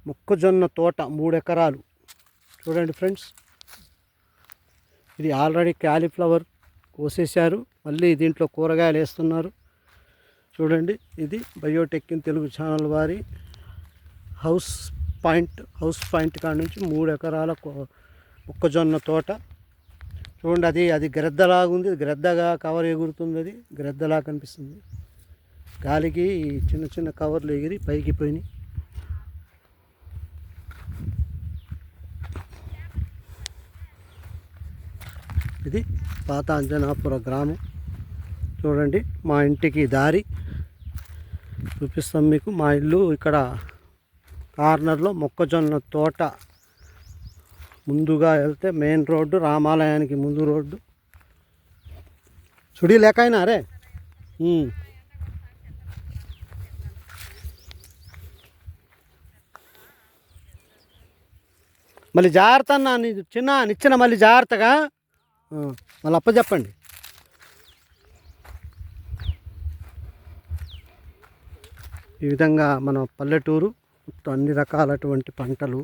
మొక్కజొన్న తోట 3 ఎకరాలు చూడండి ఫ్రెండ్స్. ఇది ఆల్రెడీ క్యాలీఫ్లవర్ కోసేశారు, మళ్ళీ దీంట్లో కూరగాయలు వేస్తున్నారు చూడండి. ఇది బయోటెక్ ఇన్ తెలుగు ఛానల్ వారి హౌస్ పాయింట్ కాడ నుంచి 3 ఎకరాల మొక్కజొన్న తోట చూడండి. అది గ్రద్దలాగుంది, గ్రద్దగా కవర్ ఎగురుతుంది, అది గ్రద్దలా కనిపిస్తుంది. గాలికి చిన్న చిన్న కవర్లు ఎగిరి పైకి పోయినాయి. ఇది పాత అంజనాపుర గ్రామం చూడండి. మా ఇంటికి దారి చూపిస్తాం మీకు. మా ఇల్లు ఇక్కడ కార్నర్లో మొక్కజొన్న తోట. ముందుగా వెళ్తే మెయిన్ రోడ్డు, రామాలయానికి ముందు రోడ్డు. చుడి లేకైనా రే మళ్ళీ జాగ్రత్త అన్న, నిచ్చిన మళ్ళీ జాగ్రత్తగా మళ్ళీ చెప్పండి. ఈ విధంగా మన పల్లెటూరు అన్ని రకాలటువంటి పంటలు,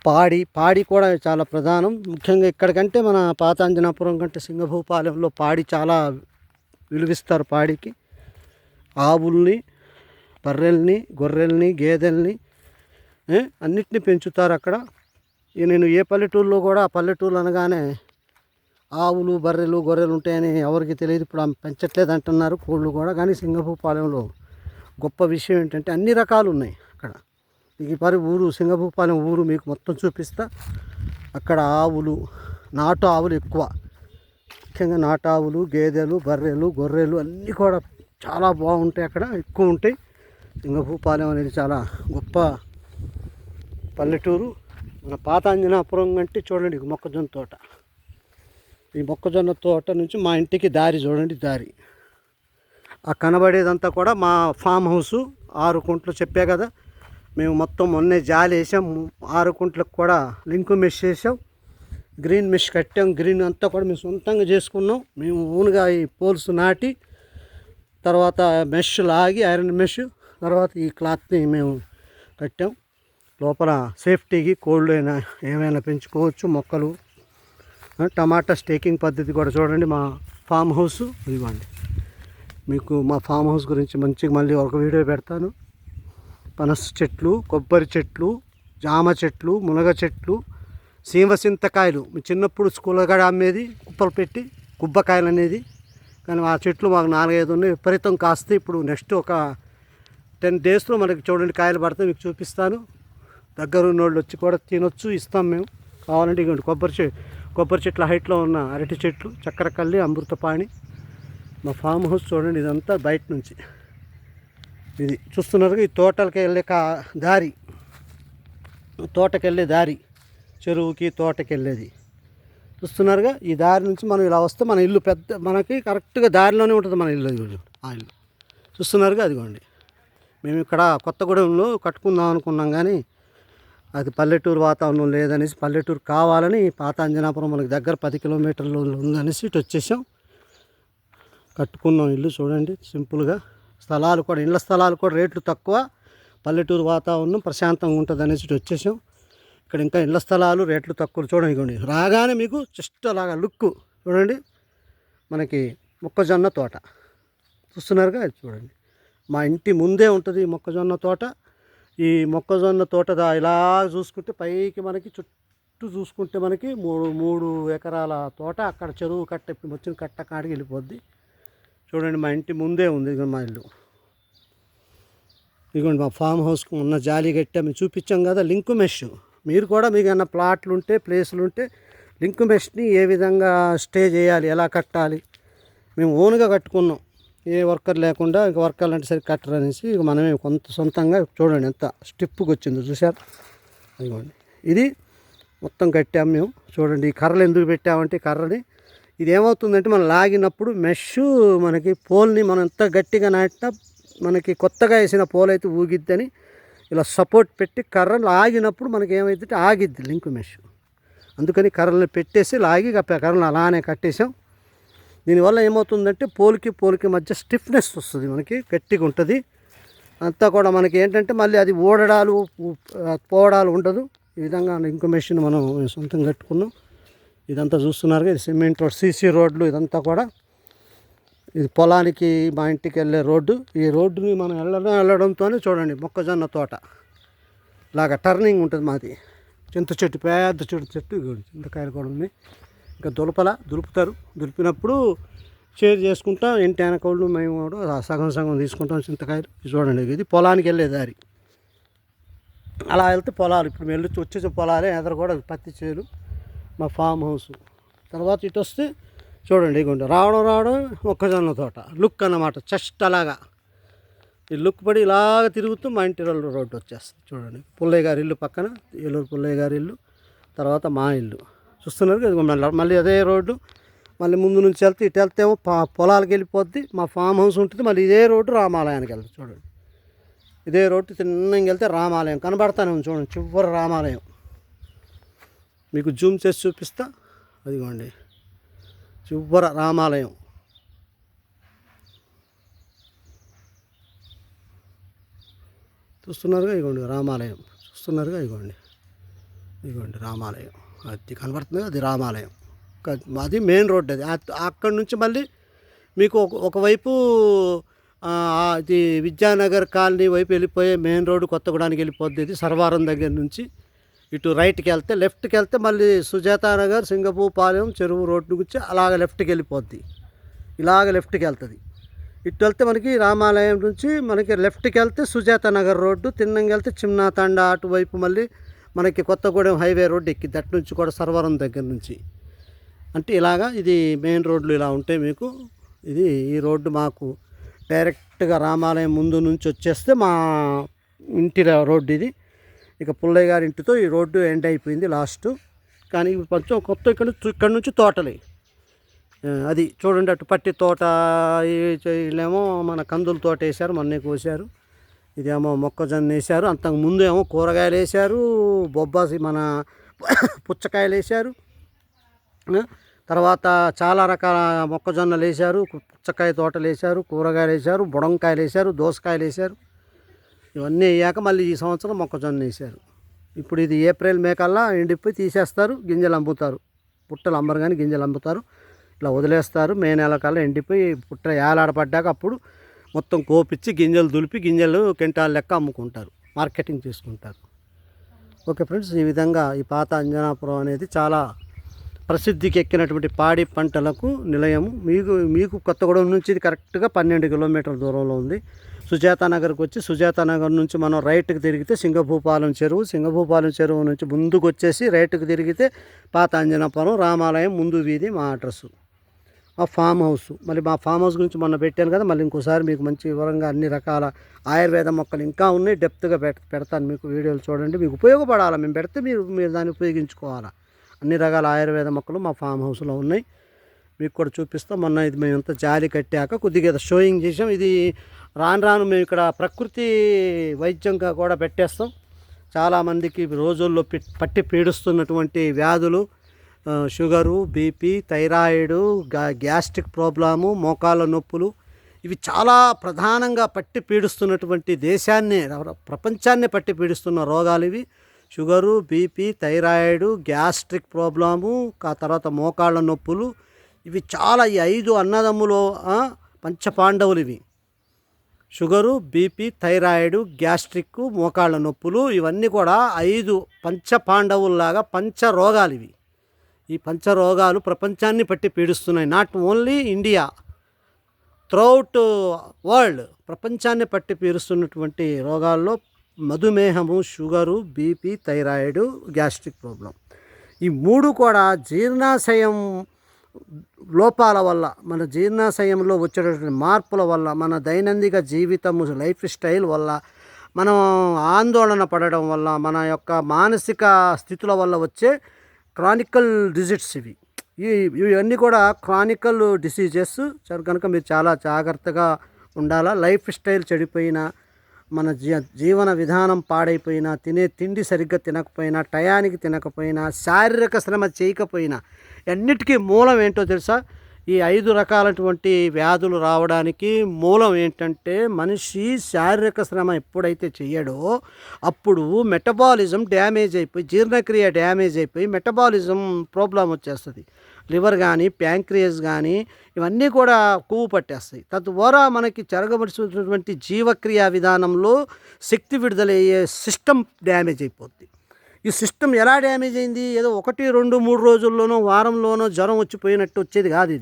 పాడి కూడా చాలా ప్రధానం. ముఖ్యంగా ఇక్కడికంటే మన పాత అంజనాపురం కంటే సింగభూపాలెంలో పాడి చాలా విలువిస్తారు. పాడికి ఆవుల్ని, బర్రెల్ని, గొర్రెల్ని, గేదెల్ని అన్నిటిని పెంచుతారు అక్కడ. నేను ఏ పల్లెటూరులో కూడా, ఆ పల్లెటూరు అనగానే ఆవులు, బర్రెలు, గొర్రెలు ఉంటాయని ఎవరికి తెలియదు. ఇప్పుడు పెంచట్లేదు అంటున్నారు కోళ్ళు కూడా. కానీ సింగభూపాలెంలో గొప్ప విషయం ఏంటంటే అన్ని రకాలు ఉన్నాయి అక్కడ. ఈ ఊరు సింగభూపాలెం ఊరు మీకు మొత్తం చూపిస్తా. అక్కడ ఆవులు, నాటు ఆవులు ఎక్కువ, ముఖ్యంగా నాటు ఆవులు, గేదెలు, బర్రెలు, గొర్రెలు అన్నీ కూడా చాలా బాగుంటాయి అక్కడ, ఎక్కువ ఉంటాయి. సింగభూపాలెం అనేది చాలా గొప్ప పల్లెటూరు. మన పాత అంజనాపురం అంటే చూడండి మొక్కజొన్న తోట. ఈ మొక్కజొన్న తోట నుంచి మా ఇంటికి దారి చూడండి. దారి ఆ కనబడేదంతా కూడా మా ఫామ్ హౌస్. 6 కుంట్లు చెప్పా కదా, మేము మొత్తం మొన్నే జాలి వేసాం. 6 కుంట్లకు కూడా లింకు మెష్ చేసాం, గ్రీన్ మెష్ కట్టాం. గ్రీన్ అంతా కూడా మేము సొంతంగా చేసుకున్నాం. మేము ఓన్గా ఈ పోల్స్ నాటి, తర్వాత మెష్ లాగి, ఐరన్ మెష్, తర్వాత ఈ క్లాత్ని మేము కట్టాం. లోపల సేఫ్టీకి కోళ్ళు అయినా ఏమైనా పెంచుకోవచ్చు. మొక్కలు, టమాటా స్టేకింగ్ పద్ధతి కూడా చూడండి. మా ఫామ్ హౌస్ ఇదిగోండి. మీకు మా ఫామ్ హౌస్ గురించి మంచిగా మళ్ళీ ఒక వీడియో పెడతాను. పనస చెట్లు, కొబ్బరి చెట్లు, జామ చెట్లు, మునగ చెట్లు, సింతకాయలు. మీ చిన్నప్పుడు స్కూల్ కాడ అమ్మేది కుప్పలు పెట్టి, గుబ్బకాయలు అనేది. కానీ ఆ చెట్లు మాకు 4-5 ఉన్నాయి, విపరీతం కాస్తే. ఇప్పుడు నెక్స్ట్ ఒక 10 డేస్లో మనకి చూడండి కాయలు పడితే మీకు చూపిస్తాను. దగ్గరున్నోళ్ళు వచ్చి కూడా తినొచ్చు, ఇస్తాం మేము. కావాలంటే ఇవ్వండి. కొబ్బరి చెట్ల హైట్లో ఉన్న అరటి చెట్లు, చక్కెరకల్లి, అమృతపాణి. మా ఫామ్ హౌస్ చూడండి. ఇదంతా బయట నుంచి ఇది చూస్తున్నారుగా. ఈ తోటలకి వెళ్ళే దారి, తోటకి వెళ్ళే దారి, చెరువుకి తోటకి వెళ్ళేది చూస్తున్నారుగా. ఈ దారి నుంచి మనం ఇలా వస్తే మన ఇల్లు మనకి కరెక్ట్గా దారిలోనే ఉంటుంది మన ఇల్లు. ఆ ఇల్లు చూస్తున్నారుగా, అదిగోండి. మేము ఇక్కడ కొత్తగూడెంలో కట్టుకుందాం అనుకున్నాం, కానీ అది పల్లెటూరు వాతావరణం లేదనేసి, పల్లెటూరు కావాలని పాత అంజనాపురం మనకి దగ్గర 10 కిలోమీటర్లు ఉందనేసి ఇటు వచ్చేసాం. కట్టుకున్నాం ఇల్లు చూడండి సింపుల్గా. స్థలాలు కూడా, ఇళ్ళ స్థలాలు కూడా రేట్లు తక్కువ, పల్లెటూరు వాతావరణం ప్రశాంతంగా ఉంటుంది అనేసి ఇటు వచ్చేసాం. ఇక్కడ ఇంకా ఇళ్ళ స్థలాలు రేట్లు తక్కువ చూడండి. రాగానే మీకు జస్ట్ అలాగా లుక్ చూడండి. మనకి మొక్కజొన్న తోట చూస్తున్నారుగా, అది చూడండి. మా ఇంటి ముందే ఉంటుంది ఈ మొక్కజొన్న తోట. ఈ మొక్కజొన్న తోట ఇలా చూసుకుంటే పైకి మనకి చుట్టూ చూసుకుంటే మనకి 3 ఎకరాల తోట. అక్కడ చెరువు కట్ట, ఇప్పుడు వచ్చిన కట్ట కాడికి వెళ్ళిపోద్ది చూడండి. మా ఇంటి ముందే ఉంది మా ఇల్లు. ఇదిగోండి మా ఫామ్ హౌస్కి ఉన్న జాలి కట్టా మేము చూపించాం కదా. లింకు మెష్, మీరు కూడా మీకు ఏమన్నా ప్లాట్లు ఉంటే, ప్లేసులు ఉంటే, లింకు మెష్ని ఏ విధంగా స్టే చేయాలి, ఎలా కట్టాలి, మేము ఓన్గా కట్టుకున్నాం. ఏ వర్కర్ లేకుండా, ఇంకా వర్కర్లు అంటే సరి కట్టరు అనేసి ఇక మనమే కొంత సొంతంగా చూడండి ఎంత స్టిప్కి వచ్చిందో చూసారు. అదిగోండి, ఇది మొత్తం కట్టాము మేము. చూడండి ఈ కర్రలు ఎందుకు పెట్టామంటే, కర్రని ఇది ఏమవుతుందంటే మనం లాగినప్పుడు మెష్ మనకి పోల్ని మనం ఎంత గట్టిగా నాటినా మనకి కొత్తగా వేసిన పోల్ అయితే ఊగిద్దని ఇలా సపోర్ట్ పెట్టి కర్ర లాగినప్పుడు మనకి ఏమైందంటే ఆగిద్ది లింక్ మెష్. అందుకని కర్రలను పెట్టేసి లాగి కర్రలను అలానే కట్టేసాం. దీనివల్ల ఏమవుతుందంటే పోల్కి మధ్య స్టిఫ్నెస్ వస్తుంది, మనకి గట్టిగా ఉంటుంది. అంతా కూడా మనకి ఏంటంటే మళ్ళీ అది ఓడడాలు పోవడాలు ఉండదు. ఈ విధంగా ఇంకో మెషిన్ మనం సొంతంగా కట్టుకున్నాం. ఇదంతా చూస్తున్నారు, ఇది సిమెంట్ రోడ్, సీసీ రోడ్లు. ఇదంతా కూడా ఇది పొలానికి మా ఇంటికి వెళ్ళే రోడ్డు. ఈ రోడ్డుని మనం వెళ్ళడంతోనే చూడండి మొక్కజొన్న తోట లాగా టర్నింగ్ ఉంటుంది మాది. చింత చెట్టు, పెద్ద చెట్టు చింతకాయలు కూడా ఉన్నాయి. ఇంకా దులుపుతారు. దులిపినప్పుడు షేర్ చేసుకుంటాం. ఇంటి వెనకోళ్ళు మేము కూడా సగం సగం తీసుకుంటాం చింతకాయలు. చూడండి, ఇది పొలానికి వెళ్ళే దారి. అలా వెళ్తే పొలాలు, ఇప్పుడు మేము వచ్చేసే పొలాలే ఎదురు కూడా పత్తి చేలు, మా ఫామ్ హౌస్. తర్వాత ఇటు వస్తే చూడండి, ఇగోండి రావడం మొక్కజొన్న తోట లుక్ అన్నమాట. జస్ట్ అలాగా ఈ లుక్ పడి ఇలాగ తిరుగుతూ మా ఇంటి రోడ్డు వచ్చేస్తుంది. చూడండి, పుల్లయ్య గారి ఇల్లు పక్కన, ఏలూరు పుల్లయ్య గారి ఇల్లు, తర్వాత మా ఇల్లు చూస్తున్నారు. మళ్ళీ అదే రోడ్డు, మళ్ళీ ముందు నుంచి వెళ్తే ఇటు వెళ్తేమో పొలాలకు వెళ్ళిపోద్ది, మా ఫామ్ హౌస్ ఉంటుంది. మళ్ళీ ఇదే రోడ్డు రామాలయానికి వెళ్తుంది. చూడండి, ఇదే రోడ్డు తిన్నంగా వెళ్తే రామాలయం కనబడతానే ఉంది. చూడండి, చివరి రామాలయం. మీకు జూమ్ చేసి చూపిస్తా. అదిగోండి చివర రామాలయం. చూస్తున్నారుగా, ఇగోండి రామాలయం. చూస్తున్నారుగా, ఇగోండి రామాలయం. అది కనబడుతుంది, అది రామాలయం. అది మెయిన్ రోడ్. అది అక్కడి నుంచి మళ్ళీ మీకు ఒకవైపు ఇది విద్యానగర్ కాలనీ వైపు వెళ్ళిపోయే మెయిన్ రోడ్డు కొత్తగూడానికి వెళ్ళిపోద్ది. ఇది సర్వారం దగ్గర నుంచి ఇటు రైట్కి వెళ్తే, లెఫ్ట్కి వెళ్తే మళ్ళీ సుజాతానగర్, సింగపూపాలెం, చెరువు రోడ్డు నుంచి అలాగ లెఫ్ట్కి వెళ్ళిపోద్ది. ఇలాగ లెఫ్ట్కి వెళ్తుంది. ఇటు వెళ్తే మనకి రామాలయం నుంచి మనకి లెఫ్ట్కి వెళ్తే సుజాతానగర్ రోడ్డు, తిన్నంగా వెళ్తే చిమ్నాతండా అటువైపు మళ్ళీ మనకి కొత్తగూడెం హైవే రోడ్డు ఎక్కిద్ది. అటు నుంచి కూడా సర్వరం దగ్గర నుంచి. అంటే ఇలాగా ఇది మెయిన్ రోడ్లు ఇలా ఉంటాయి మీకు. ఈ రోడ్డు మాకు డైరెక్ట్గా రామాలయం ముందు నుంచి వచ్చేస్తే మా ఇంటి రోడ్డు ఇది. ఇక పుల్లయ్య గారి ఇంటితో ఈ రోడ్డు ఎండ్ అయిపోయింది లాస్ట్. కానీ కొంచెం కొత్త ఇక్కడ నుంచి తోటలే. అది చూడండి, అటు పట్టి తోట, వీళ్ళేమో మన కందుల తోట వేశారు, మొన్నే కోసారు. ఇదేమో మొక్కజొన్న వేశారు. అంతకు ముందు ఏమో కూరగాయలు వేశారు, బొబ్బాసి మన పుచ్చకాయలు వేశారు. తర్వాత చాలా రకాల మొక్కజొన్నలు వేశారు, పుచ్చకాయ తోటలు వేశారు, కూరగాయలు వేశారు, బుడంకాయలు వేశారు, దోసకాయలు వేశారు. ఇవన్నీ అయ్యాక మళ్ళీ ఈ సంవత్సరం మొక్కజొన్న వేశారు. ఇప్పుడు ఇది ఏప్రిల్ మే కల్లా ఎండిపోయి తీసేస్తారు, గింజలు అమ్ముతారు. పుట్టలు అమ్మరు కానీ గింజలు అమ్ముతారు. ఇలా వదిలేస్తారు. మే నెల కల్లా ఎండిపోయి పుట్ట ఏలాడపడ్డాక అప్పుడు మొత్తం కోపిచ్చి గింజలు దులిపి గింజలు క్వింటాల్ లెక్క అమ్ముకుంటారు, మార్కెటింగ్ చేసుకుంటారు. ఓకే ఫ్రెండ్స్, ఈ విధంగా ఈ పాత అంజనాపురం అనేది చాలా ప్రసిద్ధికి ఎక్కినటువంటి పాడి పంటలకు నిలయము. మీకు కొత్తగూడెం నుంచి ఇది కరెక్ట్గా 12 కిలోమీటర్ల దూరంలో ఉంది. సుజాతానగర్కి వచ్చి సుజాతానగర్ నుంచి మనం రైట్కి తిరిగితే సింగభూపాలెం చెరువు నుంచి ముందుకు వచ్చేసి రైట్కి తిరిగితే పాత అంజనాపురం రామాలయం ముందు వీధి మా అడ్రస్సు. మా ఫామ్ హౌస్, మళ్ళీ మా ఫామ్ హౌస్ గురించి మొన్న పెట్టాను కదా, మళ్ళీ ఇంకోసారి మీకు మంచి వివరంగా అన్ని రకాల ఆయుర్వేద మొక్కలు ఇంకా ఉన్నాయి, డెప్త్గా పెడతాను మీకు. వీడియోలు చూడండి, మీకు ఉపయోగపడాలా. మేము పెడితే మీరు దాన్ని ఉపయోగించుకోవాలా. అన్ని రకాల ఆయుర్వేద మొక్కలు మా ఫామ్ హౌస్లో ఉన్నాయి, మీకు కూడా చూపిస్తాం. మొన్న ఇది మేమంతా జాలి కట్టాక కొద్దిగా షోయింగ్ చేసాం. ఇది రాను మేము ఇక్కడ ప్రకృతి వైద్యంగా కూడా పెట్టేస్తాం. చాలామందికి రోజుల్లో పట్టి పీడిస్తున్నటువంటి వ్యాధులు, sugar, BP, thyroid, gastric problem, మోకాళ్ళ నొప్పులు, ఇవి చాలా ప్రధానంగా పట్టి పీడిస్తున్నటువంటి ప్రపంచాన్ని పట్టి పీడిస్తున్న రోగాలు ఇవి. Sugar, BP, thyroid, gastric problem, తర్వాత మోకాళ్ళ నొప్పులు, ఇవి చాలా. ఈ 5 అన్నదమ్ములో పంచపాండవులు ఇవి. షుగరు, బీపీ, థైరాయిడ్, గ్యాస్ట్రిక్, మోకాళ్ళ నొప్పులు, ఇవన్నీ కూడా 5 పంచపాండవుల్లాగా పంచరోగాలు ఇవి. ఈ పంచరోగాలు ప్రపంచాన్ని పట్టి పీడిస్తున్నాయి. Not only India, throughout world ప్రపంచాన్ని పట్టి పీడిస్తున్నటువంటి రోగాల్లో మధుమేహము, sugar, BP, thyroid, gastric problem, ఈ 3 కూడా జీర్ణాశయం లోపాల వల్ల, మన జీర్ణాశయంలో వచ్చేటటువంటి మార్పుల వల్ల, మన దైనందిక జీవితము లైఫ్ స్టైల్ వల్ల, మనం ఆందోళన పడడం వల్ల, మన యొక్క మానసిక స్థితుల వల్ల వచ్చే క్రానికల్ డిజీట్స్ ఇవన్నీ కూడా క్రానికల్ డిసీజెస్. కనుక మీరు చాలా జాగ్రత్తగా ఉండాలా. లైఫ్ స్టైల్ చెడిపోయినా, మన జీవన విధానం పాడైపోయినా, తినే తిండి సరిగ్గా తినకపోయినా, టయానికి తినకపోయినా, శారీరక శ్రమ చేయకపోయినా, అన్నిటికీ మూలం ఏంటో తెలుసా? ఈ 5 రకాలైనటువంటి వ్యాధులు రావడానికి మూలం ఏంటంటే మనిషి శారీరక శ్రమ ఎప్పుడైతే చేయడో అప్పుడు మెటబాలిజం డ్యామేజ్ అయిపోయి జీర్ణక్రియ డ్యామేజ్ అయిపోయి మెటబాలిజం ప్రాబ్లం వచ్చేస్తుంది. లివర్ కానీ ప్యాంక్రియాస్ కానీ ఇవన్నీ కూడా కొవ్వు పట్టేస్తాయి. తద్వారా మనకి జరగవలసినటువంటి జీవక్రియ విధానంలో శక్తి విడుదలయ్యే సిస్టమ్ డ్యామేజ్ అయిపోద్ది. ఈ సిస్టమ్ ఎలా డ్యామేజ్ అయింది? ఏదో 1, 2, 3 రోజుల్లోనో వారంలోనో జ్వరం వచ్చిపోయినట్టు వచ్చేది కాదు.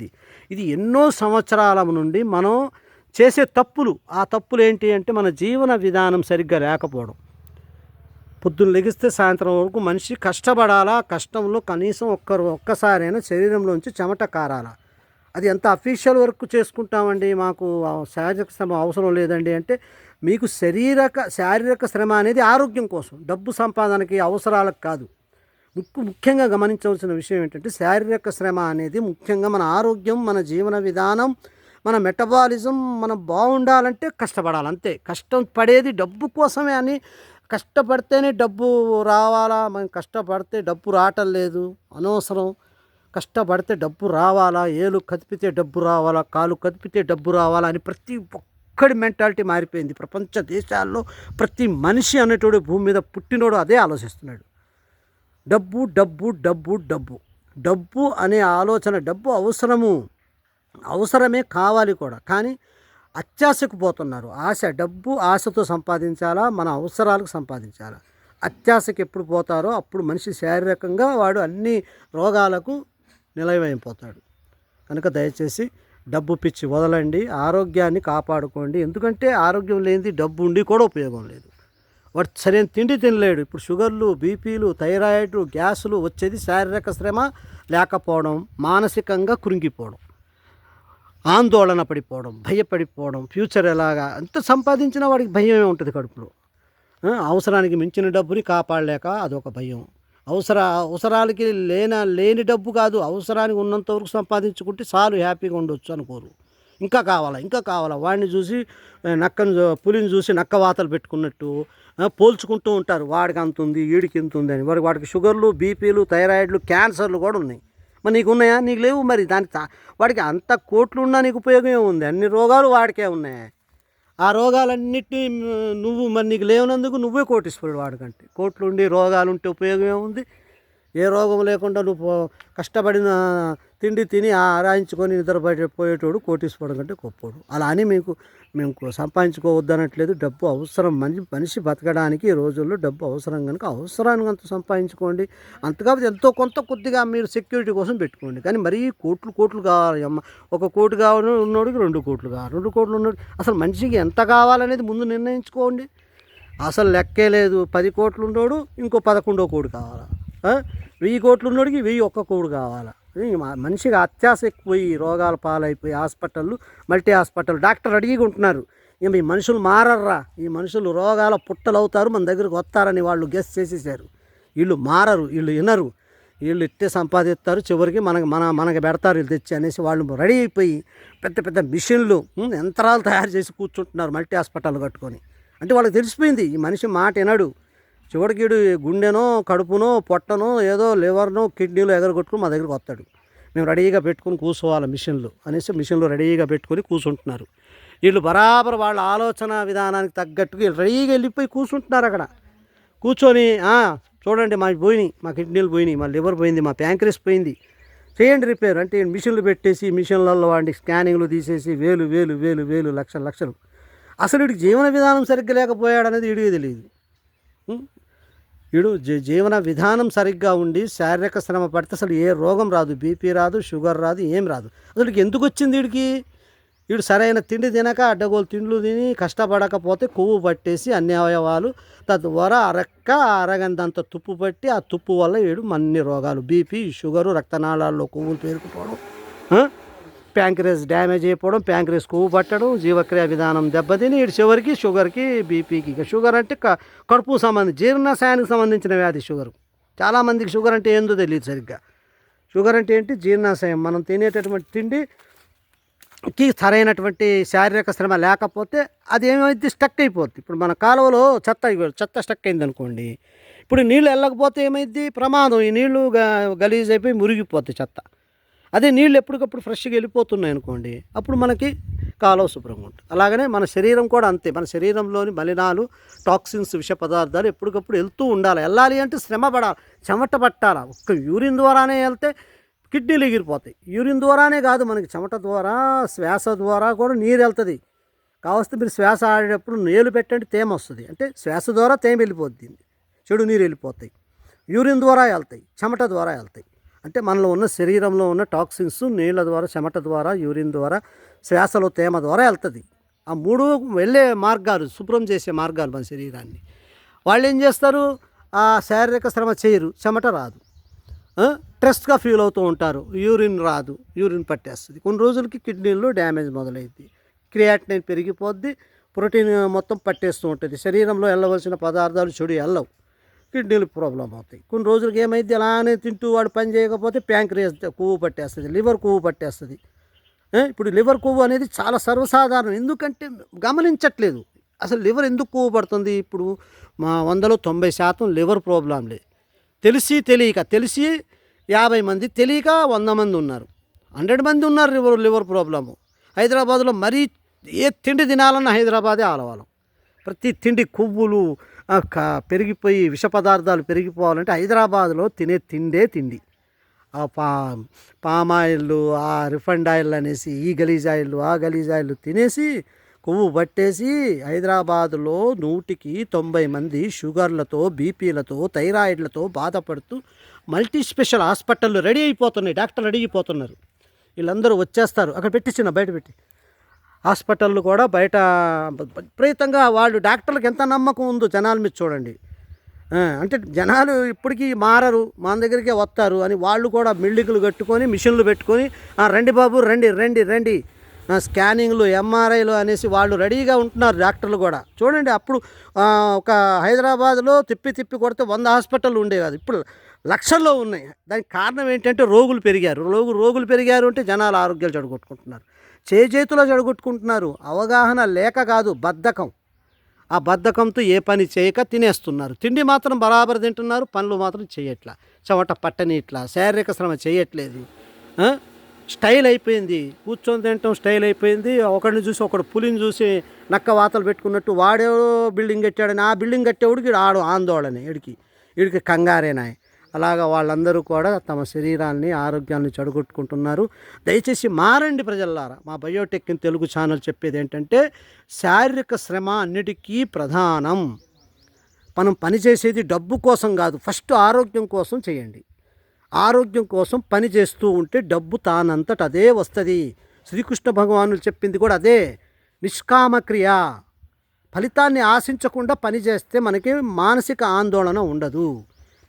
ఇది ఎన్నో సంవత్సరాల నుండి మనం చేసే తప్పులు. ఆ తప్పులు ఏంటి అంటే మన జీవన విధానం సరిగ్గా లేకపోవడం. పొద్దున్న లెగిస్తే సాయంత్రం వరకు మనిషి కష్టపడాలా, కష్టంలో కనీసం ఒక్కసారైనా శరీరంలోంచి చెమట కారాలా. అది ఎంత అఫీషియల్ వర్క్ చేసుకుంటామండి, మాకు శారీరక శ్రమ అవసరం లేదండి అంటే మీకు శారీరక శ్రమ అనేది ఆరోగ్యం కోసం, డబ్బు సంపాదనకి అవసరాలకు కాదు. ముఖ్యంగా గమనించవలసిన విషయం ఏంటంటే శారీరక శ్రమ అనేది ముఖ్యంగా మన ఆరోగ్యం, మన జీవన విధానం, మన మెటబాలిజం మనం బాగుండాలంటే కష్టపడాలి అంతే. కష్టం పడేది డబ్బు కోసమే అని కష్టపడితేనే డబ్బు రావాలా, మనం కష్టపడితే డబ్బు రావటం లేదు, అనవసరం. కష్టపడితే డబ్బు రావాలా, ఏలు కదిపితే డబ్బు రావాలా, కాలు కదిపితే డబ్బు రావాలా అని ప్రతి ఒక్కడి మెంటాలిటీ మారిపోయింది. ప్రపంచ దేశాల్లో ప్రతి మనిషి అనేటోడు భూమి మీద పుట్టినోడు అదే ఆలోచిస్తున్నాడు. డబ్బు డబ్బు డబ్బు డబ్బు డబ్బు అనే ఆలోచన. డబ్బు అవసరమే, కావాలి కూడా. కానీ అత్యాశకు పోతున్నారు. డబ్బు ఆశతో సంపాదించాలా, మన అవసరాలకు సంపాదించాలా. అత్యాశకు ఎప్పుడు పోతారో అప్పుడు మనిషి శారీరకంగా వాడు అన్ని రోగాలకు నిలయమైపోతాడు. కనుక దయచేసి డబ్బు పిచ్చి వదలండి, ఆరోగ్యాన్ని కాపాడుకోండి. ఎందుకంటే ఆరోగ్యం లేనిది డబ్బు ఉండి కూడా ఉపయోగం లేదు. వాడు సరైన తిండి తినలేడు. ఇప్పుడు షుగర్లు, బీపీలు, థైరాయిడ్, గ్యాసులు వచ్చేది శారీరక శ్రమ లేకపోవడం, మానసికంగా కృంగిపోవడం, ఆందోళన పడిపోవడం, భయపడిపోవడం. ఫ్యూచర్ ఎలాగా, ఎంత సంపాదించినా వాడికి భయమే ఉంటుంది కడుపులో. అవసరానికి మించిన డబ్బుని కాపాడలేక అదొక భయం. అవసరాలకి లేని డబ్బు కాదు, అవసరానికి ఉన్నంత వరకు సంపాదించుకుంటే చాలు, హ్యాపీగా ఉండొచ్చు అనుకోరు. ఇంకా కావాలా. వాడిని చూసి పులిని చూసి నక్క వాతలు పెట్టుకున్నట్టు పోల్చుకుంటూ ఉంటారు. వాడికి అంత ఉంది, వీడికి ఇంత ఉంది అని. వాడికి షుగర్లు, బీపీలు, థైరాయిడ్లు, క్యాన్సర్లు కూడా ఉన్నాయి. మరి నీకు ఉన్నాయా? నీకు లేవు. మరి వాడికి అంత కోట్లు ఉన్నా నీకు ఉపయోగం ఏముంది? అన్ని రోగాలు వాడికే ఉన్నాయి. ఆ రోగాలన్నిటినీ మరి నీకు లేవనందుకు నువ్వే కోటీశ్వరుడు. వాడికంటే కోట్లు ఉండి రోగాలు ఉంటే ఉపయోగం ఏముంది? ఏ రోగం లేకుండా నువ్వు కష్టపడిన తిండి తిని ఆరాయించుకొని నిద్రపోయేటోడు కోటీశ్వరుడు కంటే గొప్పోడు. అలా అని మేము సంపాదించుకోవద్దనట్లేదు. డబ్బు అవసరం, మనిషి బతకడానికి ఈ రోజుల్లో డబ్బు అవసరం కనుక అవసరానికి అంత సంపాదించుకోండి. అంతకాకపోతే ఎంతో కొంత కొద్దిగా మీరు సెక్యూరిటీ కోసం పెట్టుకోండి. కానీ మరీ కోట్లు కావాలి. అమ్మ, 1 కోటి కావాలి ఉన్నోడికి 2 కోట్లు కావాలి, 2 కోట్లు ఉన్నోడికి అసలు మనిషికి ఎంత కావాలనేది ముందు నిర్ణయించుకోండి. అసలు లెక్కే లేదు. 10 కోట్లు ఉన్నోడు ఇంకో 11వ కోటి కావాలా, 1000 కోట్లు ఉన్నోడికి 1001 కోటి కావాలా. మనిషికి అత్యాశ ఎక్కువయి రోగాల పాలైపోయి మల్టీ హాస్పిటల్ డాక్టర్ అడిగి ఉంటున్నారు. ఈ మనుషులు మారర్రా, ఈ మనుషులు రోగాల పుట్టలు అవుతారు, మన దగ్గరకు వస్తారని వాళ్ళు గెస్ చేసేసారు. వీళ్ళు మారరు, వీళ్ళు వినరు, వీళ్ళు ఇట్టే సంపాదిస్తారు, చివరికి మనకి పెడతారు వీళ్ళు తెచ్చి అనేసి వాళ్ళు రెడీ అయిపోయి పెద్ద మిషన్లు, యంత్రాలు తయారు చేసి కూర్చుంటున్నారు మల్టీ హాస్పిటల్ కట్టుకొని. అంటే వాళ్ళకి తెలిసిపోయింది ఈ మనిషి మాట వినడు. చివరికి గుండెనో, కడుపునో, పొట్టనో, ఏదో లివర్నో, కిడ్నీలో ఎగరగొట్టుకుని మా దగ్గరికి వస్తాడు. మేము రెడీగా పెట్టుకుని కూర్చోవాలి మిషన్లు అనేసి మిషన్లు రెడీగా పెట్టుకొని కూర్చుంటున్నారు. వీళ్ళు బరాబర్ వాళ్ళ ఆలోచన విధానానికి తగ్గట్టుగా వీళ్ళు రెడీగా వెళ్ళిపోయి కూర్చుంటున్నారు. అక్కడ కూర్చొని చూడండి మా పోయినాయి, మా కిడ్నీలు పోయినాయి, మా లివర్ పోయింది, మా ప్యాంక్రీస్ పోయింది, చేయండి రిపేర్ అంటే మిషన్లు పెట్టేసి మిషన్లలో వాడి స్కానింగ్లు తీసేసి వేలు లక్షలు. అసలు వీడికి జీవన విధానం సరిగ్గా లేకపోయాడు అనేది వీడికి తెలియదు. వీడు జీవన విధానం సరిగ్గా ఉండి శారీరక శ్రమ పడితే అసలు ఏ రోగం రాదు, బీపీ రాదు, షుగర్ రాదు, ఏం రాదు. అసలు ఎందుకు వచ్చింది వీడు సరైన తిండి తినక అడ్డగోలు తిండ్లు తిని కష్టపడకపోతే కొవ్వు పట్టేసి అన్ని అవయవాలు, తద్వారా అరగంతంత తుప్పు పట్టి ఆ తుప్పు వల్ల వీడు అన్ని రోగాలు, బీపీ, షుగరు, రక్తనాళాల్లో కొవ్వులు పేరుకుపోవడం, ప్యాంక్రియస్ డ్యామేజ్ అయిపోవడం, ప్యాంక్రియస్ కొవ్వు పట్టడం, జీవక్రియ విధానం దెబ్బతిని వీడు చివరికి షుగర్కి, బీపీకి. ఇక షుగర్ అంటే కడుపుకు సంబంధించి జీర్ణాశయానికి సంబంధించిన వ్యాధి షుగరు. చాలామందికి షుగర్ అంటే ఏందో తెలియదు సరిగ్గా. షుగర్ అంటే ఏంటి? జీర్ణాశయం. మనం తినేటటువంటి తిండికి సరైనటువంటి శారీరక శ్రమ లేకపోతే అది ఏమైంది? స్టక్ అయిపోద్ది. ఇప్పుడు మన కాలువలో చెత్త స్టక్ అయింది అనుకోండి, ఇప్పుడు నీళ్ళు వెళ్ళకపోతే ఏమైంది? ప్రమాదం. ఈ నీళ్లు గలీజ్ అయిపోయి మురిగిపోతాయి చెత్త. అదే నీళ్ళు ఎప్పటికప్పుడు ఫ్రెష్గా వెళ్ళిపోతున్నాయి అనుకోండి, అప్పుడు మనకి కాలువ శుభ్రంగా ఉంటుంది. అలాగనే మన శరీరం కూడా అంతే. మన శరీరంలోని మలినాలు, టాక్సిన్స్, విష పదార్థాలు ఎప్పటికప్పుడు వెళ్తూ ఉండాలి. వెళ్ళాలి అంటే శ్రమ పడాలి, చెమట పట్టాలి. ఒక్క యూరిన్ ద్వారానే వెళ్తే కిడ్నీలు ఎగిరిపోతాయి. యూరిన్ ద్వారానే కాదు, మనకి చెమట ద్వారా, శ్వాస ద్వారా కూడా నీరు వెళ్తుంది. కావస్తే మీరు శ్వాస ఆడేటప్పుడు నీళ్ళు పెట్టండి, తేమ వస్తుంది. అంటే శ్వాస ద్వారా తేమ వెళ్ళిపోద్ది, చెడు నీరు వెళ్ళిపోతాయి. యూరిన్ ద్వారా వెళ్తాయి, చెమట ద్వారా వెళ్తాయి. అంటే మనలో ఉన్న శరీరంలో ఉన్న టాక్సిన్స్ నీళ్ళ ద్వారా, చెమట ద్వారా, యూరిన్ ద్వారా, శ్వాసలో తేమ ద్వారా వెళ్తుంది. ఆ మూడు వెళ్ళే మార్గాలు, శుభ్రం చేసే మార్గాలు మన శరీరాన్ని. వాళ్ళు ఏం చేస్తారు, ఆ శారీరక శ్రమ చేయరు, చెమట రాదు, స్ట్రెస్గా ఫీల్ అవుతూ ఉంటారు, యూరిన్ రాదు, యూరిన్ పట్టేస్తుంది. కొన్ని రోజులకి కిడ్నీల్లో డ్యామేజ్ మొదలైద్ది, క్రియాటినిన్ పెరిగిపోద్ది, ప్రోటీన్ మొత్తం పట్టేస్తూ ఉంటుంది. శరీరంలో వెళ్ళవలసిన పదార్థాలు చెడు వెళ్ళవు, కిడ్నీలు ప్రాబ్లం అవుతాయి. కొన్ని రోజులకి ఏమైంది, అలానే తింటూ వాడు పని చేయకపోతే ప్యాంక్రియాస్ కొవ్వు పట్టేస్తుంది, లివర్ కొవ్వు పట్టేస్తుంది. ఇప్పుడు లివర్ కొవ్వు అనేది చాలా సర్వసాధారణం. ఎందుకంటే గమనించట్లేదు అసలు లివర్ ఎందుకు కొవ్వు పడుతుంది. ఇప్పుడు మా 100లో 90% లివర్ ప్రాబ్లంలే. తెలిసి తెలియక, తెలిసి 50 మంది, తెలియక 100 మంది ఉన్నారు, 100 మంది ఉన్నారు లివర్ ప్రాబ్లము. హైదరాబాద్లో మరీ ఏ తిండి తినాలన్నా హైదరాబాదే ఆలవాలం. ప్రతి తిండి కొవ్వులు పెరిగిపోయి విష పదార్థాలు పెరిగిపోవాలంటే హైదరాబాద్లో తినే తిండి. ఆ పామాయిల్లు, ఆ రిఫైండ్ ఆయిల్ అనేసి, ఈ గలీజ్ ఆయిల్, ఆ గలీజ్ ఆయిల్ తినేసి కొవ్వు పట్టేసి హైదరాబాదులో 100కి 90 మంది షుగర్లతో, బీపీలతో, థైరాయిడ్లతో బాధపడుతూ మల్టీ స్పెషల్ హాస్పిటళ్ళు రెడీ అయిపోతున్నాయి, డాక్టర్లు రెడీ అయిపోతున్నారు. వీళ్ళందరూ వచ్చేస్తారు, అక్కడ పెట్టించిన బయట పెట్టి హాస్పిటళ్ళు కూడా బయట విపరీతంగా. వాళ్ళు డాక్టర్లకు ఎంత నమ్మకం ఉందో జనాల మీద చూడండి. అంటే జనాలు ఇప్పటికీ మారరు, మన దగ్గరికే వస్తారు అని వాళ్ళు కూడా బిల్డింగ్లు కట్టుకొని, మిషన్లు పెట్టుకొని, రండి బాబు రండి రండి రండి, స్కానింగ్లు, ఎంఆర్ఐలు అనేసి వాళ్ళు రెడీగా ఉంటున్నారు. డాక్టర్లు కూడా చూడండి. అప్పుడు ఒక హైదరాబాద్లో తిప్పి కొడితే 100 హాస్పిటళ్ళు ఉండేవి, కాదు ఇప్పుడు లక్షల్లో ఉన్నాయి. దానికి కారణం ఏంటంటే రోగులు పెరిగారు. రోగులు పెరిగారు అంటే జనాలు ఆరోగ్యాలు చెడగొట్టుకుంటున్నారు, చేతిలో చెడగొట్టుకుంటున్నారు. అవగాహన లేక కాదు, బద్ధకం. ఆ బద్ధకంతో ఏ పని చేయక తినేస్తున్నారు. తిండి మాత్రం బరాబర్ తింటున్నారు, పనులు మాత్రం చేయట్లా, చెమట పట్టనిట్లా, శారీరక శ్రమ చేయట్లేదు. స్టైల్ అయిపోయింది, కూర్చొని తినటం స్టైల్ అయిపోయింది. ఒకడిని చూసి ఒకడు, పులిని చూసి నక్క వాతలు పెట్టుకున్నట్టు వాడేవో బిల్డింగ్ కట్టాడని, ఆ బిల్డింగ్ కట్టేవాడికి ఆడు ఆందోళన, వీడికి కంగారేనాయి. అలాగా వాళ్ళందరూ కూడా తమ శరీరాన్ని, ఆరోగ్యాన్ని చెడగొట్టుకుంటున్నారు. దయచేసి మారండి ప్రజల్లారా. మా బయోటెక్ ఇన్ తెలుగు ఛానల్ చెప్పేది ఏంటంటే, శారీరక శ్రమ అన్నిటికీ ప్రధానం. మనం పనిచేసేది డబ్బు కోసం కాదు, ఫస్ట్ ఆరోగ్యం కోసం చేయండి. ఆరోగ్యం కోసం పని చేస్తూ ఉంటే డబ్బు తానంతట అదే వస్తుంది. శ్రీకృష్ణ భగవానులు చెప్పింది కూడా అదే, నిష్కామక్రియ. ఫలితాన్ని ఆశించకుండా పని చేస్తే మనకి మానసిక ఆందోళన ఉండదు.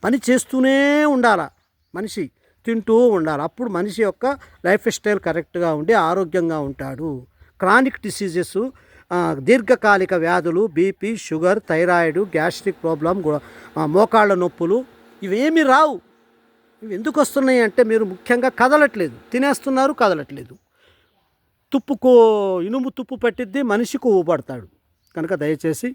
పని చేస్తూనే ఉండాలి, మనిషి తింటూ ఉండాలి. అప్పుడు మనిషి యొక్క లైఫ్ స్టైల్ కరెక్ట్గా ఉండి ఆరోగ్యంగా ఉంటాడు. క్రానిక్ డిసీజెస్, దీర్ఘకాలిక వ్యాధులు, BP, sugar, thyroid, gastric problem, మోకాళ్ళ నొప్పులు ఇవేమీ రావు. ఇవి ఎందుకు వస్తున్నాయి అంటే, మీరు ముఖ్యంగా కదలట్లేదు, తినేస్తున్నారు, కదలట్లేదు. ఇనుము తుప్పు పట్టిద్ది, మనిషి కొవ్వు పడతాడు. కనుక దయచేసి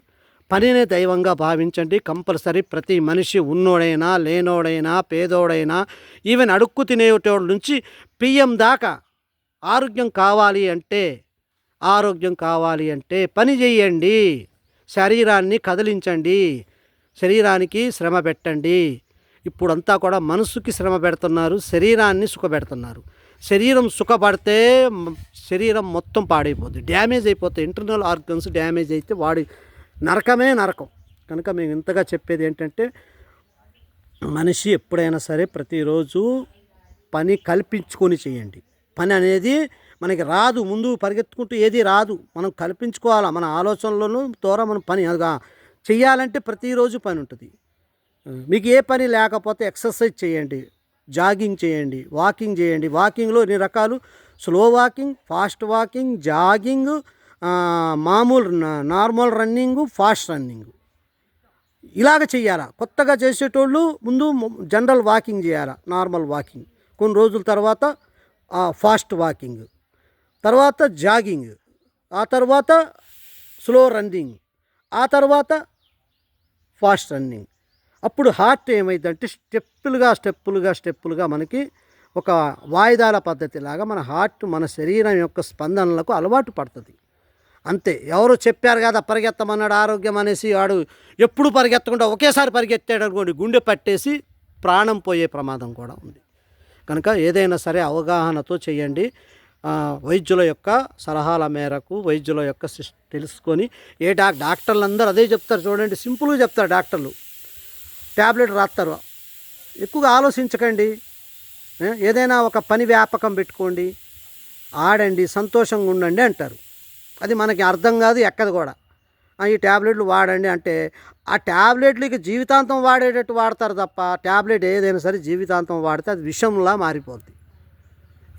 పనినే దైవంగా భావించండి. కంపల్సరీ ప్రతి మనిషి, ఉన్నోడైనా, లేనోడైనా, పేదోడైనా, ఈవెన్ అడుక్కు తినేటోళ్ళ నుంచి పిఎం దాకా ఆరోగ్యం కావాలి అంటే పని చేయండి, శరీరాన్ని కదిలించండి, శరీరానికి శ్రమ పెట్టండి. ఇప్పుడంతా కూడా మనసుకి శ్రమ పెడుతున్నారు, శరీరాన్ని సుఖపెడుతున్నారు. శరీరం సుఖపడితే శరీరం మొత్తం పాడైపోతుంది, డ్యామేజ్ అయిపోతాయి. ఇంటర్నల్ ఆర్గన్స్ డ్యామేజ్ అయితే వాడి నరకమే నరకం. కనుక మేము ఇంతగా చెప్పేది ఏంటంటే, మనిషి ఎప్పుడైనా సరే ప్రతిరోజు పని కల్పించుకొని చేయండి. పని అనేది మనకి రాదు, ముందు పరిగెత్తుకుంటూ ఏది రాదు, మనం కల్పించుకోవాలా. మన ఆలోచనలను ద్వారా మనం పని చెయ్యాలంటే ప్రతిరోజు పని ఉంటుంది. మీకు ఏ పని లేకపోతే ఎక్సర్సైజ్ చేయండి, జాగింగ్ చేయండి, వాకింగ్ చేయండి. వాకింగ్లో ఎన్ని రకాలు, slow walking, fast walking, jogging, మామూలు నార్మల్ రన్నింగు, ఫాస్ట్ రన్నింగు, ఇలాగ చెయ్యాలా. కొత్తగా చేసేటోళ్ళు ముందు జనరల్ వాకింగ్ చేయాలా, నార్మల్ వాకింగ్. కొన్ని రోజుల తర్వాత ఫాస్ట్ వాకింగ్, తర్వాత జాగింగ్, ఆ తర్వాత స్లో రన్నింగ్, ఆ తర్వాత ఫాస్ట్ రన్నింగ్. అప్పుడు హార్ట్ ఏమైందంటే స్టెప్పులుగా మనకి ఒక వాయిదాల పద్ధతిలాగా మన హార్ట్ మన శరీరం యొక్క స్పందనలకు అలవాటు పడుతుంది. అంతే. ఎవరో చెప్పారు కదా పరిగెత్తమన్నాడు ఆరోగ్యం అనేసి వాడు ఎప్పుడు పరిగెత్తకుండా ఒకేసారి పరిగెత్తాడు అనుకోండి, గుండె పట్టేసి ప్రాణం పోయే ప్రమాదం కూడా ఉంది. కనుక ఏదైనా సరే అవగాహనతో చేయండి. వైద్యుల యొక్క సలహాల మేరకు వైద్యుల యొక్క తెలుసుకొని డాక్టర్లు అందరూ అదే చెప్తారు. చూడండి, సింపుల్గా చెప్తారు డాక్టర్లు. ట్యాబ్లెట్ రాస్తారు. ఎక్కువగా ఆలోచించకండి. ఏదైనా ఒక పని వ్యాపకం పెట్టుకోండి, ఆడండి, సంతోషంగా ఉండండి అంటారు. అది మనకి అర్థం కాదు, ఎక్కదు కూడా. ఈ ట్యాబ్లెట్లు వాడండి అంటే ఆ ట్యాబ్లెట్లకి జీవితాంతం వాడేటట్టు వాడతారు తప్ప ట్యాబ్లెట్ ఏదైనా సరే జీవితాంతం వాడితే అది విషంలా మారిపోద్ది.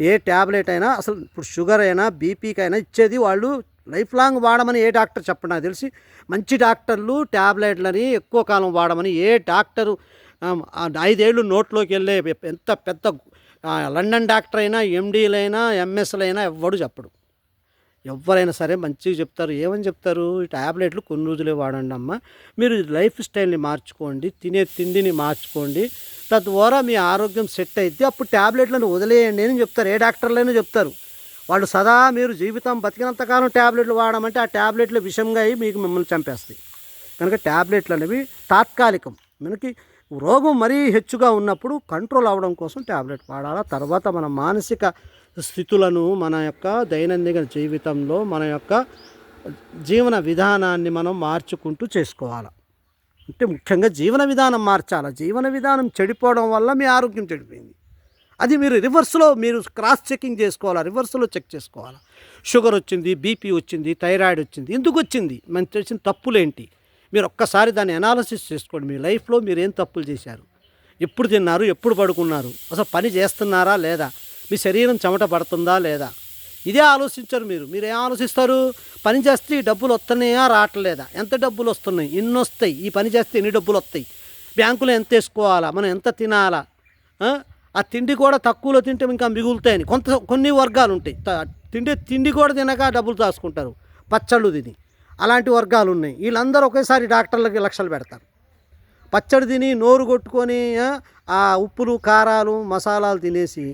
ఏ ట్యాబ్లెట్ అయినా అసలు ఇప్పుడు షుగర్ అయినా బీపీకైనా ఇచ్చేది వాళ్ళు లైఫ్ లాంగ్ వాడమని ఏ డాక్టర్ చెప్పండి. నాకు తెలిసి మంచి డాక్టర్లు ట్యాబ్లెట్లని ఎక్కువ కాలం వాడమని ఏ డాక్టరు 5 ఏళ్ళు నోట్లోకి వెళ్ళే ఎంత పెద్ద లండన్ డాక్టర్ అయినా ఎండీలైనా ఎంఎస్లైనా ఎవ్వడు చెప్పడు. ఎవరైనా సరే మంచిగా చెప్తారు. ఏమని చెప్తారు? ఈ ట్యాబ్లెట్లు కొన్ని రోజులే వాడండి అమ్మ, మీరు లైఫ్ స్టైల్ని మార్చుకోండి, తినే తిండిని మార్చుకోండి, తద్వారా మీ ఆరోగ్యం సెట్ అయితే అప్పుడు ట్యాబ్లెట్లను వదిలేయండి అని చెప్తారు. ఏ డాక్టర్లైనా చెప్తారు. వాళ్ళు సదా మీరు జీవితం బతికినంతకాలం ట్యాబ్లెట్లు వాడమంటే ఆ ట్యాబ్లెట్లు విషంగా అయ్యి మిమ్మల్ని చంపేస్తాయి. కనుక ట్యాబ్లెట్లు అనేవి తాత్కాలికం. మనకి రోగం మరీ హెచ్చుగా ఉన్నప్పుడు కంట్రోల్ అవ్వడం కోసం ట్యాబ్లెట్ వాడాలా. తర్వాత మన మానసిక స్థితులను మన యొక్క దైనందిన జీవితంలో మన యొక్క జీవన విధానాన్ని మనం మార్చుకుంటూ చేసుకోవాలి. అంటే ముఖ్యంగా జీవన విధానం మార్చాలి. జీవన విధానం చెడిపోవడం వల్ల మీ ఆరోగ్యం చెడిపోయింది. అది మీరు రివర్స్లో మీరు క్రాస్ చెకింగ్ చేసుకోవాలి, రివర్స్లో చెక్ చేసుకోవాలి. షుగర్ వచ్చింది, బీపీ వచ్చింది, థైరాయిడ్ వచ్చింది, ఎందుకు వచ్చింది, మనకు తెలిసిన తప్పులేంటి, మీరు ఒక్కసారి దాన్ని అనాలిసిస్ చేసుకోండి. మీ లైఫ్లో మీరు ఏం తప్పులు చేశారు, ఎప్పుడు తిన్నారు, ఎప్పుడు పడుకున్నారు, అసలు పని చేస్తున్నారా లేదా, మీ శరీరం చెమట పడుతుందా లేదా, ఇదే ఆలోచించరు మీరు. మీరేం ఆలోచిస్తారు? పని చేస్తే ఈ డబ్బులు వస్తున్నాయా రావట్లేదా, ఎంత డబ్బులు వస్తున్నాయి, ఇన్ని వస్తాయి, ఈ పని చేస్తే ఎన్ని డబ్బులు వస్తాయి, బ్యాంకులో ఎంత వేసుకోవాలా, మనం ఎంత తినాలా, ఆ తిండి కూడా తక్కువలో తింటే ఇంకా మిగులుతాయని కొన్ని వర్గాలు ఉంటాయి. తిండి కూడా తినక డబ్బులు దాచుకుంటారు పచ్చళ్ళు తిని, అలాంటి వర్గాలు ఉన్నాయి. వీళ్ళందరూ ఒకేసారి డాక్టర్లకి లక్షలు పెడతారు. పచ్చడి తిని నోరు కొట్టుకొని ఆ ఉప్పులు కారాలు మసాలాలు తినేసి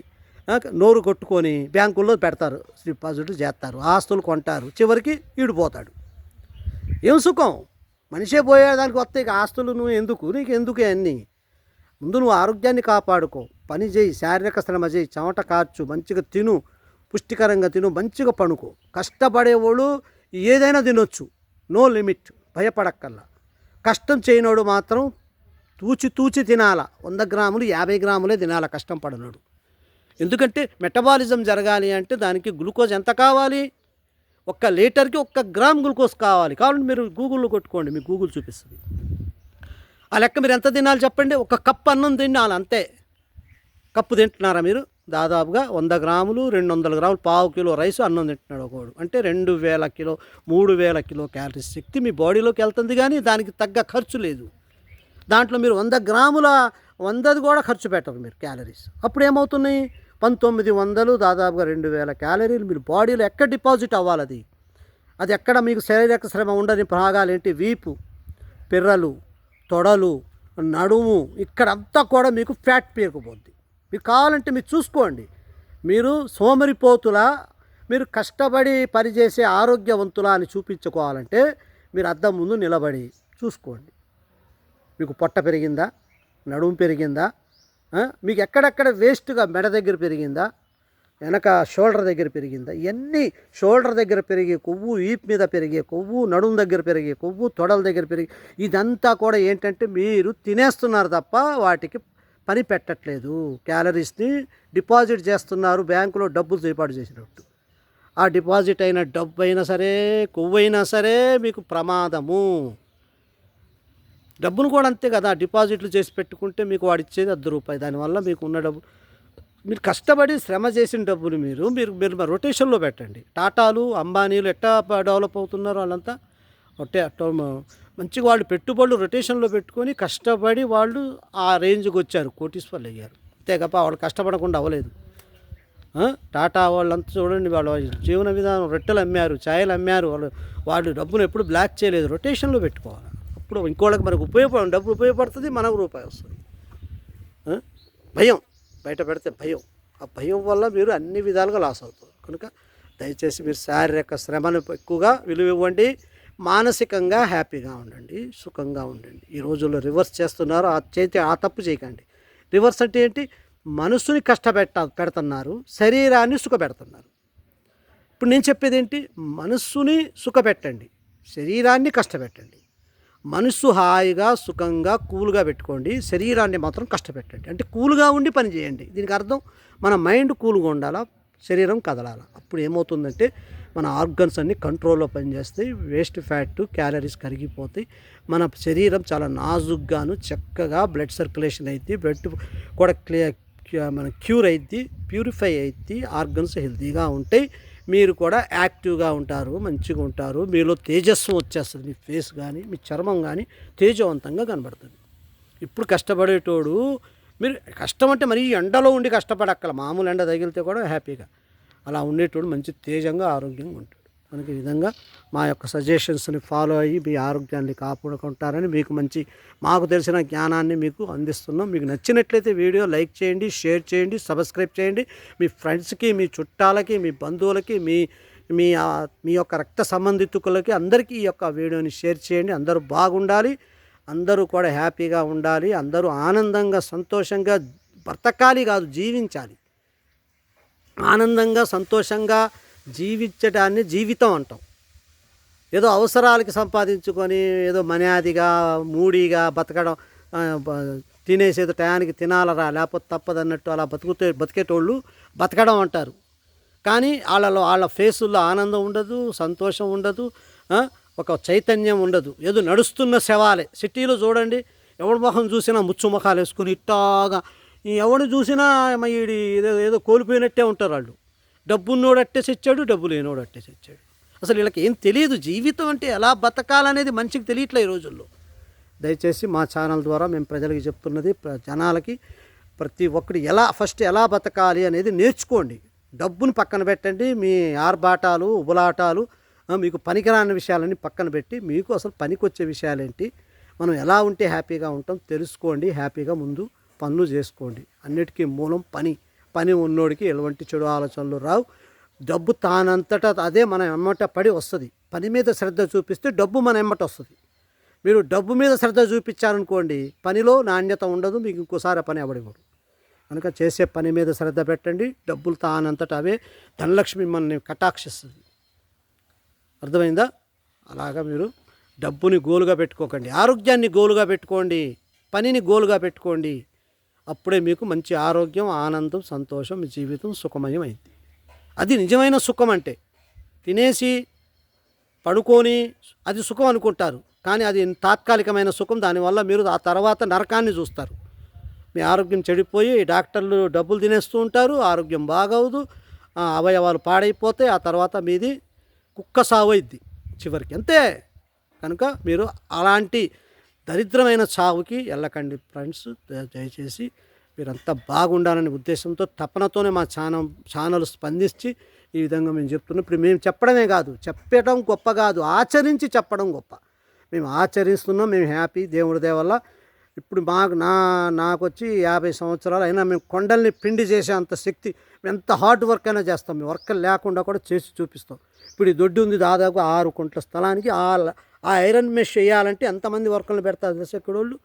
నోరు కొట్టుకొని బ్యాంకుల్లో పెడతారు, డిపాజిట్లు చేస్తారు, ఆస్తులు కొంటారు, చివరికి ఈడిపోతాడు. ఏం సుఖం? మనిషే పోయేదానికి వస్తే ఇక ఆస్తులు నువ్వు ఎందుకు, నీకు ఎందుకే అన్నీ. ముందు నువ్వు ఆరోగ్యాన్ని కాపాడుకో, పని చేయి, శారీరక శ్రమ చేయి, చెమట కార్చు, మంచిగా తిను, పుష్టికరంగా తిను, మంచిగా పడుకో. కష్టపడేవాళ్ళు ఏదైనా తినొచ్చు, నో లిమిట్, భయపడక్కల్లా. కష్టం చేయనోడు మాత్రం తూచి తినాల. 100 గ్రాములు 50 గ్రాములే తినాల కష్టం పడనోడు. ఎందుకంటే మెటబాలిజం జరగాలి అంటే దానికి గ్లూకోజ్ ఎంత కావాలి? 1 లీటర్కి 1 గ్రామ్ గ్లూకోజ్ కావాలి. కాబట్టి మీరు గూగుల్లో కొట్టుకోండి, మీకు గూగుల్ చూపిస్తుంది. ఆ లెక్క మీరు ఎంత తినాలి చెప్పండి? 1 కప్పు అన్నం తినాలి అంతే. కప్పు తింటున్నారా మీరు? దాదాపుగా 100 గ్రాములు 200 గ్రాములు, పావు కిలో రైస్ అన్నం తింటున్నాడు ఒకడు అంటే 2000 కిలో 3000 కిలో క్యాలరీస్ శక్తి మీ బాడీలోకి వెళ్తుంది. కానీ దానికి తగ్గ ఖర్చు లేదు. దాంట్లో మీరు 100 గ్రాముల 100 కూడా ఖర్చు పెట్టరు మీరు క్యాలరీస్. అప్పుడు ఏమవుతున్నాయి? 1900 దాదాపుగా 2000 క్యాలరీలు మీరు బాడీలో ఎక్కడ డిపాజిట్ అవ్వాలి? అది ఎక్కడ మీకు శారీరక శ్రమ ఉండని భాగాలు ఏంటి? వీపు, పిర్రలు, తొడలు, నడుము, ఇక్కడంతా కూడా మీకు ఫ్యాట్ పేరుకుపోద్ది. మీకు కావాలంటే మీరు చూసుకోండి. మీరు సోమరిపోతులా, మీరు కష్టపడి పనిచేసే ఆరోగ్యవంతులా అని చూపించుకోవాలంటే మీరు అద్దం ముందు నిలబడి చూసుకోండి. మీకు పొట్ట పెరిగిందా, నడుము పెరిగిందా, మీకు ఎక్కడెక్కడ వేస్ట్గా మెడ దగ్గర పెరిగిందా, వెనక షోల్డర్ దగ్గర పెరిగిందా, ఇవన్నీ షోల్డర్ దగ్గర పెరిగే కొవ్వు, వీపు మీద పెరిగే కొవ్వు, నడుము దగ్గర పెరిగే కొవ్వు, తొడల దగ్గర పెరిగే, ఇదంతా కూడా ఏంటంటే మీరు తినేస్తున్నారు తప్ప వాటికి పని పెట్టట్లేదు. క్యాలరీస్ని డిపాజిట్ చేస్తున్నారు బ్యాంకులో డబ్బులు ఏర్పాటు చేసినట్టు. ఆ డిపాజిట్ అయిన డబ్బు అయినా సరే, కొవ్వు అయినా సరే మీకు ప్రమాదము. డబ్బును కూడా అంతే కదా, డిపాజిట్లు చేసి పెట్టుకుంటే మీకు వాడు ఇచ్చేది ₹10. దానివల్ల మీకు ఉన్న డబ్బు, మీరు కష్టపడి శ్రమ చేసిన డబ్బులు మీరు రొటేషన్లో పెట్టండి. టాటాలు, అంబానీలు ఎట్టా డెవలప్ అవుతున్నారు వాళ్ళంతా మంచిగా వాళ్ళు పెట్టుబడులు రొటేషన్లో పెట్టుకొని కష్టపడి వాళ్ళు ఆ రేంజ్కి వచ్చారు, కోటీశ్వర్లు అయ్యారు. అంతే తప్ప వాళ్ళు కష్టపడకుండా అవ్వలేదు. టాటా వాళ్ళంతా చూడండి, వాళ్ళ జీవన విధానం రొట్టెలు అమ్మారు, ఛాయలు అమ్మారు. వాళ్ళు డబ్బును ఎప్పుడు బ్లాక్ చేయలేదు, రొటేషన్లో పెట్టుకోవాలి. అప్పుడు ఇంకోళ్ళకి మనకు డబ్బు ఉపయోగపడుతుంది, మనకు రూపాయి వస్తుంది. భయం బయట పెడితే భయం, ఆ భయం వల్ల మీరు అన్ని విధాలుగా లాస్ అవుతారు. కనుక దయచేసి మీరు శారీరక శ్రమను ఎక్కువగా విలువ ఇవ్వండి, మానసికంగా హ్యాపీగా ఉండండి, సుఖంగా ఉండండి. ఈ రోజుల్లో రివర్స్ చేస్తున్నారు, ఆ తప్పు చేయకండి. రివర్స్ అంటే ఏంటి? మనసుని పెడుతున్నారు, శరీరాన్ని సుఖపెడుతున్నారు. ఇప్పుడు నేను చెప్పేది ఏంటి? మనస్సుని సుఖపెట్టండి, శరీరాన్ని కష్టపెట్టండి. మనస్సు హాయిగా సుఖంగా కూల్గా పెట్టుకోండి, శరీరాన్ని మాత్రం కష్టపెట్టండి. అంటే కూల్గా ఉండి పని చేయండి. దీనికి అర్థం మన మైండ్ కూల్గా ఉండాలా, శరీరం కదలాలి. అప్పుడు ఏమవుతుందంటే మన ఆర్గన్స్ అన్నీ కంట్రోల్లో పనిచేస్తాయి, వేస్ట్ ఫ్యాట్ క్యాలరీస్ కరిగిపోతాయి, మన శరీరం చాలా నాజుగ్గాను చక్కగా బ్లడ్ సర్క్యులేషన్ అయింది, బ్లడ్ కూడా మన క్యూర్ అయింది, ప్యూరిఫై అయింది, ఆర్గన్స్ హెల్తీగా ఉంటాయి, మీరు కూడా యాక్టివ్గా ఉంటారు, మంచిగా ఉంటారు, మీలో తేజస్సు వచ్చేస్తుంది, మీ ఫేస్ కానీ మీ చర్మం కానీ తేజవంతంగా కనబడుతుంది. ఇప్పుడు కష్టపడేటోడు, మీరు కష్టం అంటే మరీ ఎండలో ఉండి కష్టపడక్కల, మామూలు ఎండ తగిలితే కూడా హ్యాపీగా అలా ఉండేటోడు మంచి తేజంగా ఆరోగ్యంగా ఉంటాడు. మనకి ఈ విధంగా మా యొక్క సజెషన్స్ని ఫాలో అయ్యి మీ ఆరోగ్యాన్ని కాపాడుకుంటారని మాకు తెలిసిన జ్ఞానాన్ని మీకు అందిస్తున్నాం. మీకు నచ్చినట్లయితే వీడియో లైక్ చేయండి, షేర్ చేయండి, సబ్స్క్రైబ్ చేయండి. మీ ఫ్రెండ్స్కి, మీ చుట్టాలకి, మీ బంధువులకి, మీ మీ మీ యొక్క రక్త సంబంధితులకి అందరికీ ఈ యొక్క వీడియోని షేర్ చేయండి. అందరూ బాగుండాలి, అందరూ కూడా హ్యాపీగా ఉండాలి, అందరూ ఆనందంగా సంతోషంగా బ్రతకాలి కాదు, జీవించాలి. ఆనందంగా సంతోషంగా జీవించడాన్ని జీవితం అంటాం. ఏదో అవసరాలకి సంపాదించుకొని ఏదో మర్యాదగా మూడీగా బతకడం, తినేసేదో టయానికి తినాలరా లేకపోతే తప్పదన్నట్టు అలా బతికేటోళ్ళు బతకడం అంటారు. కానీ వాళ్ళ ఫేసుల్లో ఆనందం ఉండదు, సంతోషం ఉండదు, ఒక చైతన్యం ఉండదు. ఏదో నడుస్తున్న శవాలే. సిటీలో చూడండి, ఎవడి మొహం చూసినా ముచ్చు ముఖాలు వేసుకుని ఇట్టాగా, ఎవడు చూసినా ఏదో కోల్పోయినట్టే ఉంటారు వాళ్ళు. డబ్బున్నోడు అట్టేసి ఇచ్చాడు, డబ్బు లేనోడు అట్టేసి ఇచ్చాడు. అసలు వీళ్ళకి ఏం తెలియదు, జీవితం అంటే ఎలా బతకాలనేది మనిషికి తెలియట్లే ఈ రోజుల్లో. దయచేసి మా ఛానల్ ద్వారా మేము ప్రజలకి చెప్తున్నది, జనాలకి ప్రతి ఒక్కటి ఫస్ట్ ఎలా బతకాలి అనేది నేర్చుకోండి. డబ్బుని పక్కన పెట్టండి, మీ ఆర్భాటాలు ఉబలాటాలు, మీకు పనికిరాని విషయాలన్నీ పక్కన పెట్టి మీకు అసలు పనికొచ్చే విషయాలేంటి, మనం ఎలా ఉంటే హ్యాపీగా ఉంటాం తెలుసుకోండి. హ్యాపీగా ముందు పనులు చేసుకోండి. అన్నిటికీ మూలం పని ఉన్నోడికి ఎటువంటి చెడు ఆలోచనలు రావు. డబ్బు తానంతటా అదే మన ఎమ్మట పడి వస్తుంది. పని మీద శ్రద్ధ చూపిస్తే డబ్బు మన ఎమ్మట వస్తుంది. మీరు డబ్బు మీద శ్రద్ధ చూపించారనుకోండి, పనిలో నాణ్యత ఉండదు, మీకు ఇంకోసారి పని అవడివ్వడు. కనుక చేసే పని మీద శ్రద్ధ పెట్టండి, డబ్బులు తానంతటా అవే ధనలక్ష్మి మనల్ని కటాక్షిస్తుంది. అర్థమైందా? అలాగా మీరు డబ్బుని గోలుగా పెట్టుకోకండి, ఆరోగ్యాన్ని గోలుగా పెట్టుకోండి, పనిని గోలుగా పెట్టుకోండి. అప్పుడే మీకు మంచి ఆరోగ్యం, ఆనందం, సంతోషం, మీ జీవితం సుఖమయం అయింది. అది నిజమైన సుఖం. అంటే తినేసి పడుకొని అది సుఖం అనుకుంటారు, కానీ అది తాత్కాలికమైన సుఖం. దానివల్ల మీరు ఆ తర్వాత నరకాన్ని చూస్తారు. మీ ఆరోగ్యం చెడిపోయి డాక్టర్లు డబ్బులు తినేస్తూ ఉంటారు, ఆరోగ్యం బాగవదు, అవయవాలు పాడైపోతాయి, ఆ తర్వాత మీది కుక్క సావైద్ది చివరికి, అంతే. కనుక మీరు అలాంటి దరిద్రమైన చావుకి వెళ్ళకండి ఫ్రెండ్స్. దయచేసి మీరంతా బాగుండాలనే ఉద్దేశంతో, తపనతోనే మా ఛానల్ స్పందించి ఈ విధంగా మేము చెప్తున్నాం. ఇప్పుడు మేము చెప్పడమే కాదు, చెప్పడం గొప్ప కాదు, ఆచరించి చెప్పడం గొప్ప. మేము ఆచరిస్తున్నాం, మేము హ్యాపీ దేవుడి దయ వల్ల. ఇప్పుడు నాకు వచ్చి 50 సంవత్సరాలు అయినా మేము కొండల్ని పిండి చేసే అంత శక్తి, ఎంత హార్డ్ వర్క్ అయినా చేస్తాం. మేము వర్క్ లేకుండా కూడా చేసి చూపిస్తాం. ఇప్పుడు ఈ దొడ్డి ఉంది, దాదాపు 6 కుంట్ల స్థలానికి ఆ ఐరన్ మెష్ చేయాలంటే ఎంతమంది వర్కర్లు పెడతారు దర్శకుడు.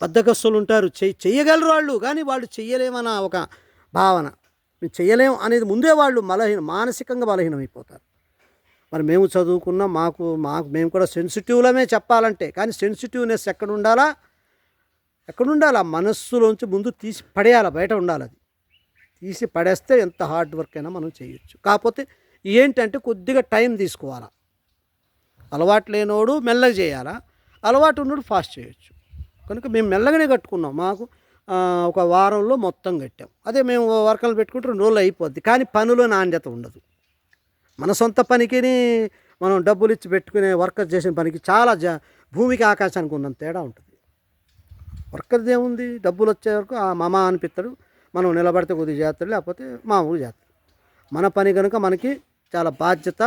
బద్దకస్తులు ఉంటారు, చెయ్యగలరు వాళ్ళు, కానీ వాళ్ళు చెయ్యలేమన్న ఒక భావన. మేము చెయ్యలేము అనేది ముందే వాళ్ళు మానసికంగా బలహీనం అయిపోతారు. మరి మేము చదువుకున్న మేము కూడా సెన్సిటివ్లమే చెప్పాలంటే, కానీ సెన్సిటివ్నెస్ ఎక్కడ ఉండాలా? మనస్సులోంచి ముందు తీసి పడేయాలి, బయట ఉండాలి. అది తీసి పడేస్తే ఎంత హార్డ్ వర్క్ అయినా మనం చేయొచ్చు. కాకపోతే ఏంటంటే కొద్దిగా టైం తీసుకోవాలా. అలవాటు లేనోడు మెల్లగా చేయాలా, అలవాటు ఉన్నోడు ఫాస్ట్ చేయొచ్చు. కనుక మేము మెల్లగానే కట్టుకున్నాం. మాకు ఒక వారంలో మొత్తం కట్టాం. అదే మేము వర్కర్లు పెట్టుకుంటే 2 రోజులు అయిపోద్ది, కానీ పనులో నాణ్యత ఉండదు. మన సొంత పనికి మనం డబ్బులు ఇచ్చి పెట్టుకునే వర్కర్ చేసిన పనికి చాలా భూమికి ఆకాశానికి ఉన్నంత తేడా ఉంటుంది. వర్కర్ది ఏముంది, డబ్బులు వచ్చే వరకు మామ అనిపిస్తాడు, మనం నిలబడితే కొద్దిగా చేస్తాడు, లేకపోతే మామూలు చేస్తాడు. మన పని కనుక మనకి చాలా బాధ్యత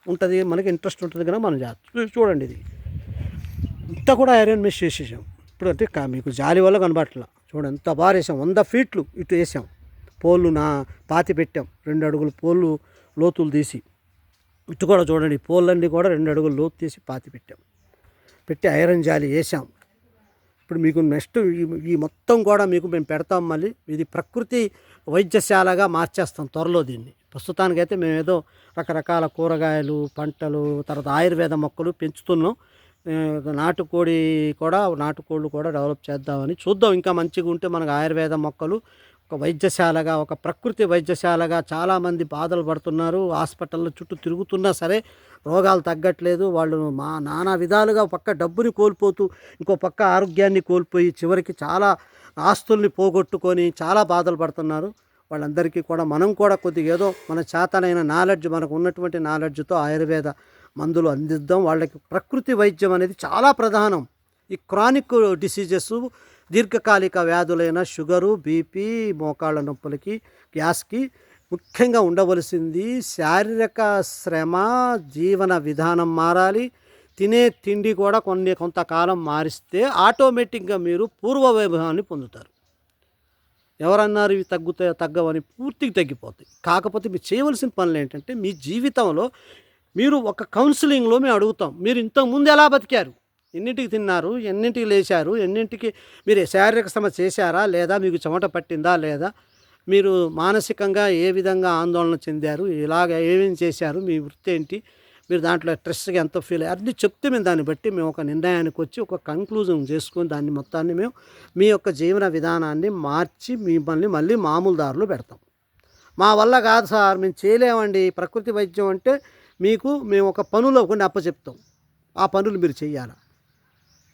ఉంటుంది, మనకి ఇంట్రెస్ట్ ఉంటుంది కనుక మనం చేస్తాం. చూడండి, ఇది ఇంత కూడా ఐరన్ మెష్ చేసేసాం. ఇప్పుడు అంటే మీకు జాలి వల్ల కనబట్ల. చూడండి ఎంత బాగా వేసాం, 100 ఫీట్లు ఇటు వేసాం, పోళ్ళు పాతి పెట్టాం, 2 అడుగులు పోళ్ళు లోతులు తీసి. ఇటు కూడా చూడండి, పోళ్ళన్నీ కూడా 2 అడుగులు లోతు తీసి పాతి పెట్టాం, పెట్టి ఐరన్ జాలి వేసాం. ఇప్పుడు మీకు నెక్స్ట్ ఈ మొత్తం కూడా మీకు మేము పెడతాం. మళ్ళీ ఇది ప్రకృతి వైద్యశాలగా మార్చేస్తాం త్వరలో దీన్ని. ప్రస్తుతానికైతే మేము ఏదో రకరకాల కూరగాయలు, పంటలు, తర్వాత ఆయుర్వేద మొక్కలు పెంచుతున్నాం. నాటుకోళ్ళు కూడా డెవలప్ చేద్దామని చూద్దాం. ఇంకా మంచిగా ఉంటే మనకు ఆయుర్వేద మొక్కలు ఒక వైద్యశాలగా, ఒక ప్రకృతి వైద్యశాలగా చాలామంది బాధలు పడుతున్నారు. హాస్పిటల్లో చుట్టూ తిరుగుతున్నా సరే రోగాలు తగ్గట్లేదు. వాళ్ళు నానా విధాలుగా పక్క డబ్బుని కోల్పోతూ ఇంకో పక్క ఆరోగ్యాన్ని కోల్పోయి చివరికి చాలా ఆస్తుల్ని పోగొట్టుకొని చాలా బాధలు పడుతున్నారు. వాళ్ళందరికీ కూడా మనం కూడా కొద్దిగా ఏదో మన చేతనైన నాలెడ్జ్, మనకు ఉన్నటువంటి నాలెడ్జ్తో ఆయుర్వేద మందులు అందిద్దాం. వాళ్ళకి ప్రకృతి వైద్యం అనేది చాలా ప్రధానం. ఈ క్రానిక్ డిసీజెస్, దీర్ఘకాలిక వ్యాధులైన షుగరు, బీపీ, మోకాళ్ళ నొప్పులకి, గ్యాస్కి ముఖ్యంగా ఉండవలసింది శారీరక శ్రమ, జీవన విధానం మారాలి. తినే తిండి కూడా కొంతకాలం మారిస్తే ఆటోమేటిక్గా మీరు పూర్వ వైభవాన్ని పొందుతారు. ఎవరన్నారు ఇవి తగ్గవని? పూర్తిగా తగ్గిపోతాయి. కాకపోతే మీరు చేయవలసిన పనులు ఏంటంటే, మీ జీవితంలో మీరు ఒక కౌన్సిలింగ్లో మేము అడుగుతాం, మీరు ఇంతకుముందు ఎలా బతికారు, ఎన్నింటికి తిన్నారు, ఎన్నింటికి లేచారు, ఎన్నింటికి మీరు శారీరక శ్రమ చేశారా లేదా, మీకు చెమట పట్టిందా లేదా, మీరు మానసికంగా ఏ విధంగా ఆందోళన చెందారు, ఇలాగ ఏమేమి చేశారు, మీ వృత్తి ఏంటి, మీరు దాంట్లో స్ట్రెస్గా ఎంత ఫీల్ అయ్యారు, అన్నీ చెప్తే మేము దాన్ని బట్టి మేము ఒక నిర్ణయానికి వచ్చి ఒక కంక్లూజన్ చేసుకొని దాన్ని మొత్తాన్ని మేము మీ యొక్క జీవన విధానాన్ని మార్చి మిమ్మల్ని మళ్ళీ మామూలు దారిలో పెడతాం. మా వల్ల కాదు సార్, మేము చేయలేమండి. ప్రకృతి వైద్యం అంటే మేము ఒక పనులో కొన్ని అప్పచెప్తాం, ఆ పనులు మీరు చేయాలి.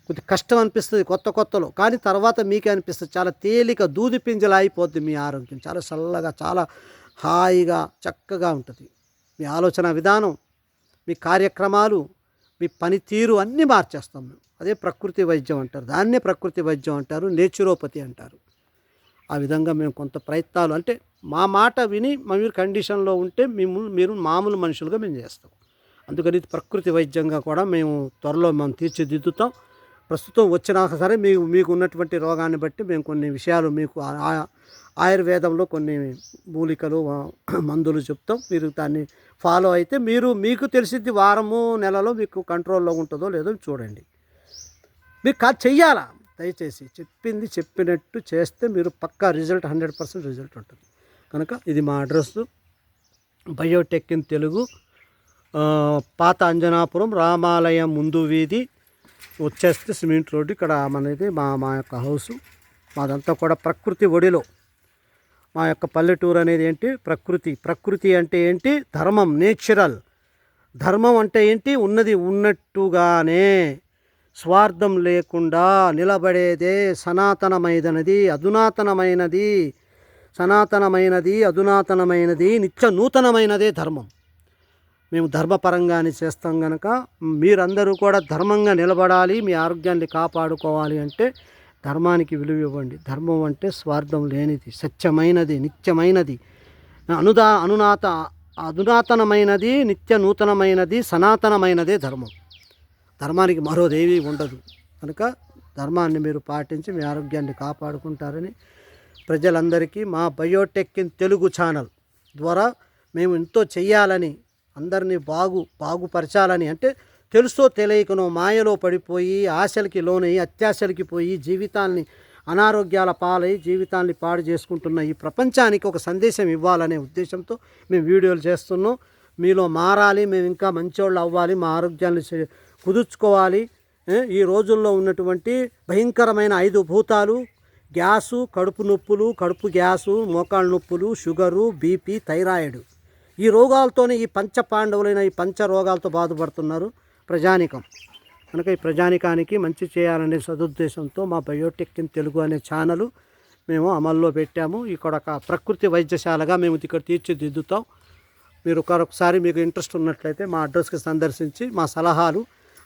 కొద్ది కష్టం అనిపిస్తుంది కొత్తలో, కానీ తర్వాత మీకే అనిపిస్తుంది చాలా తేలిక, దూది పింజలా అయిపోద్ది మీ ఆరోగ్యం. చాలా చల్లగా, చాలా హాయిగా, చక్కగా ఉంటుంది. మీ ఆలోచన విధానం, మీ కార్యక్రమాలు, మీ పనితీరు అన్నీ మార్చేస్తాం మేము. అదే ప్రకృతి వైద్యం అంటారు. దాన్నే ప్రకృతి వైద్యం అంటారు, నేచురోపతి అంటారు. ఆ విధంగా మేము కొంత ప్రయత్నాలు, అంటే మా మాట విని మీరు కండిషన్లో ఉంటే మీరు మామూలు మనుషులుగా మేము చేస్తాం. అందుకని ప్రకృతి వైద్యంగా కూడా మేము త్వరలో తీర్చిదిద్దుతాం. ప్రస్తుతం వచ్చినాక సరే మీకు ఉన్నటువంటి రోగాన్ని బట్టి మేము కొన్ని విషయాలు మీకు ఆయుర్వేదంలో కొన్ని మూలికలు, మందులు చెప్తాం. మీరు దాన్ని ఫాలో అయితే మీకు తెలిసిద్ది, వారము నెలలో మీకు కంట్రోల్లో ఉంటుందో లేదో చూడండి. మీరు చెయ్యాలా, దయచేసి చెప్పింది చెప్పినట్టు చేస్తే మీరు పక్కా రిజల్ట్, 100% రిజల్ట్ ఉంటుంది. కనుక ఇది మా అడ్రస్, బయోటెక్ ఇన్ తెలుగు, పాత అంజనాపురం, రామాలయం ముందు వీధి వచ్చేస్తే సిమెంట్ రోడ్డు. ఇక్కడ మనది మా యొక్క హౌసు. మాదంతా కూడా ప్రకృతి ఒడిలో. మా యొక్క పల్లెటూరు అనేది ఏంటి, ప్రకృతి అంటే ఏంటి, ధర్మం, నేచురల్. ధర్మం అంటే ఏంటి, ఉన్నది ఉన్నట్టుగానే స్వార్థం లేకుండా నిలబడేదే సనాతనమైనది, అధునాతనమైనది, నిత్య నూతనమైనదే ధర్మం. మేము ధర్మపరంగానే చేస్తాం కనుక మీరందరూ కూడా ధర్మంగా నిలబడాలి, మీ ఆరోగ్యాన్ని కాపాడుకోవాలి అంటే ధర్మానికి విలువ ఇవ్వండి. ధర్మం అంటే స్వార్థం లేనిది, సత్యమైనది, నిత్యమైనది, అధునాతనమైనది, నిత్య నూతనమైనది, సనాతనమైనదే ధర్మం. ధర్మానికి మరోదేవి ఉండదు. కనుక ధర్మాన్ని మీరు పాటించి మీ ఆరోగ్యాన్ని కాపాడుకుంటారని ప్రజలందరికీ మా బయోటెక్ ఇన్ తెలుగు ఛానల్ ద్వారా మేము ఎంతో చెయ్యాలని, అందరినీ బాగుపరచాలని, అంటే తెలుసో తెలియకనో మాయలో పడిపోయి ఆశలకి లోనయ్యి అత్యాశలకి పోయి జీవితాన్ని అనారోగ్యాల పాలై జీవితాన్ని పాడు చేసుకుంటున్న ఈ ప్రపంచానికి ఒక సందేశం ఇవ్వాలనే ఉద్దేశంతో మేము వీడియోలు చేస్తున్నాం. మీలో మారాలి, మేము ఇంకా మంచోళ్ళు అవ్వాలి, మా ఆరోగ్యాన్ని కుదుర్చుకోవాలి. ఈ రోజుల్లో ఉన్నటువంటి భయంకరమైన 5 భూతాలు, గ్యాసు, కడుపు నొప్పులు, కడుపు గ్యాసు, మోకాళ్ళ నొప్పులు, షుగరు, బీపీ, థైరాయిడ్, ఈ రోగాలతోనే ఈ పంచపాండవులైన ఈ పంచ రోగాలతో బాధపడుతున్నారు ప్రజానికం. కనుక ఈ ప్రజానికానికి మంచి చేయాలనే సదుద్దేశంతో మా బయోటెక్ ఇన్ తెలుగు అనే ఛానల్ మేము అమల్లో పెట్టాము. ఇక్కడ ఒక ప్రకృతి వైద్యశాలగా మేము ఇక్కడ తీర్చిదిద్దుతాం. మీరు ఒకసారి మీకు ఇంట్రెస్ట్ ఉన్నట్లయితే మా అడ్రస్కి సందర్శించి మా సలహాలు,